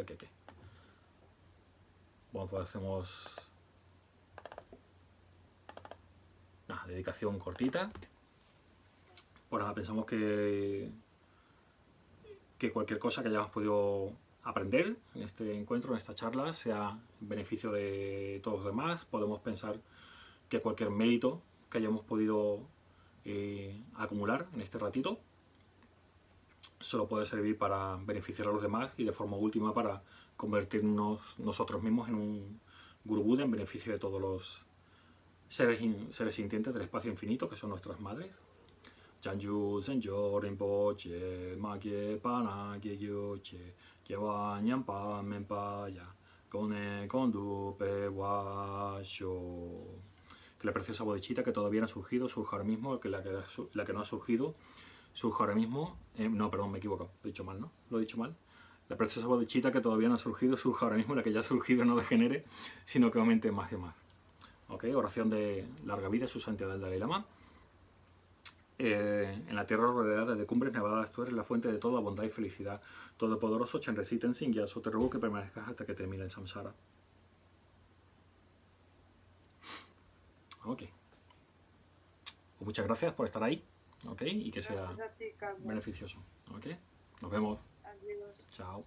Bueno, pues hacemos una dedicación cortita. Pues nada, pensamos que cualquier cosa que hayamos podido aprender en este encuentro, en esta charla, sea en beneficio de todos los demás. Podemos pensar que cualquier mérito que hayamos podido acumular en este ratito solo puede servir para beneficiar a los demás y de forma última para convertirnos nosotros mismos en un Guru Buda en beneficio de todos los seres sintientes del espacio infinito que son nuestras madres. Chanju Senjo Rinpoche Magye Pana Gyegyoche Kyewa Nyampa Menpa Ya Kone Kondu Pewasho. Que la preciosa bodhicitta que todavía no ha surgido surja ahora mismo, que la que no ha surgido surja ahora mismo. No, perdón, me he equivocado, lo he dicho mal, ¿no? Lo he dicho mal. La preciosa bodhicitta que todavía no ha surgido surja ahora mismo, la que ya ha surgido no degenere, sino que aumente más y más. ¿Ok? Oración de larga vida, su santidad el Dalai Lama. En la tierra rodeada de cumbres nevadas, tú eres la fuente de toda bondad y felicidad. Todopoderoso Chenrezig Tenzin Gyatso, te ruego que permanezcas hasta que termine el samsara. Ok. Pues muchas gracias por estar ahí, ok, y que sea Gracias a ti, Carlos. beneficioso, ok. Nos vemos. Adiós. Chao.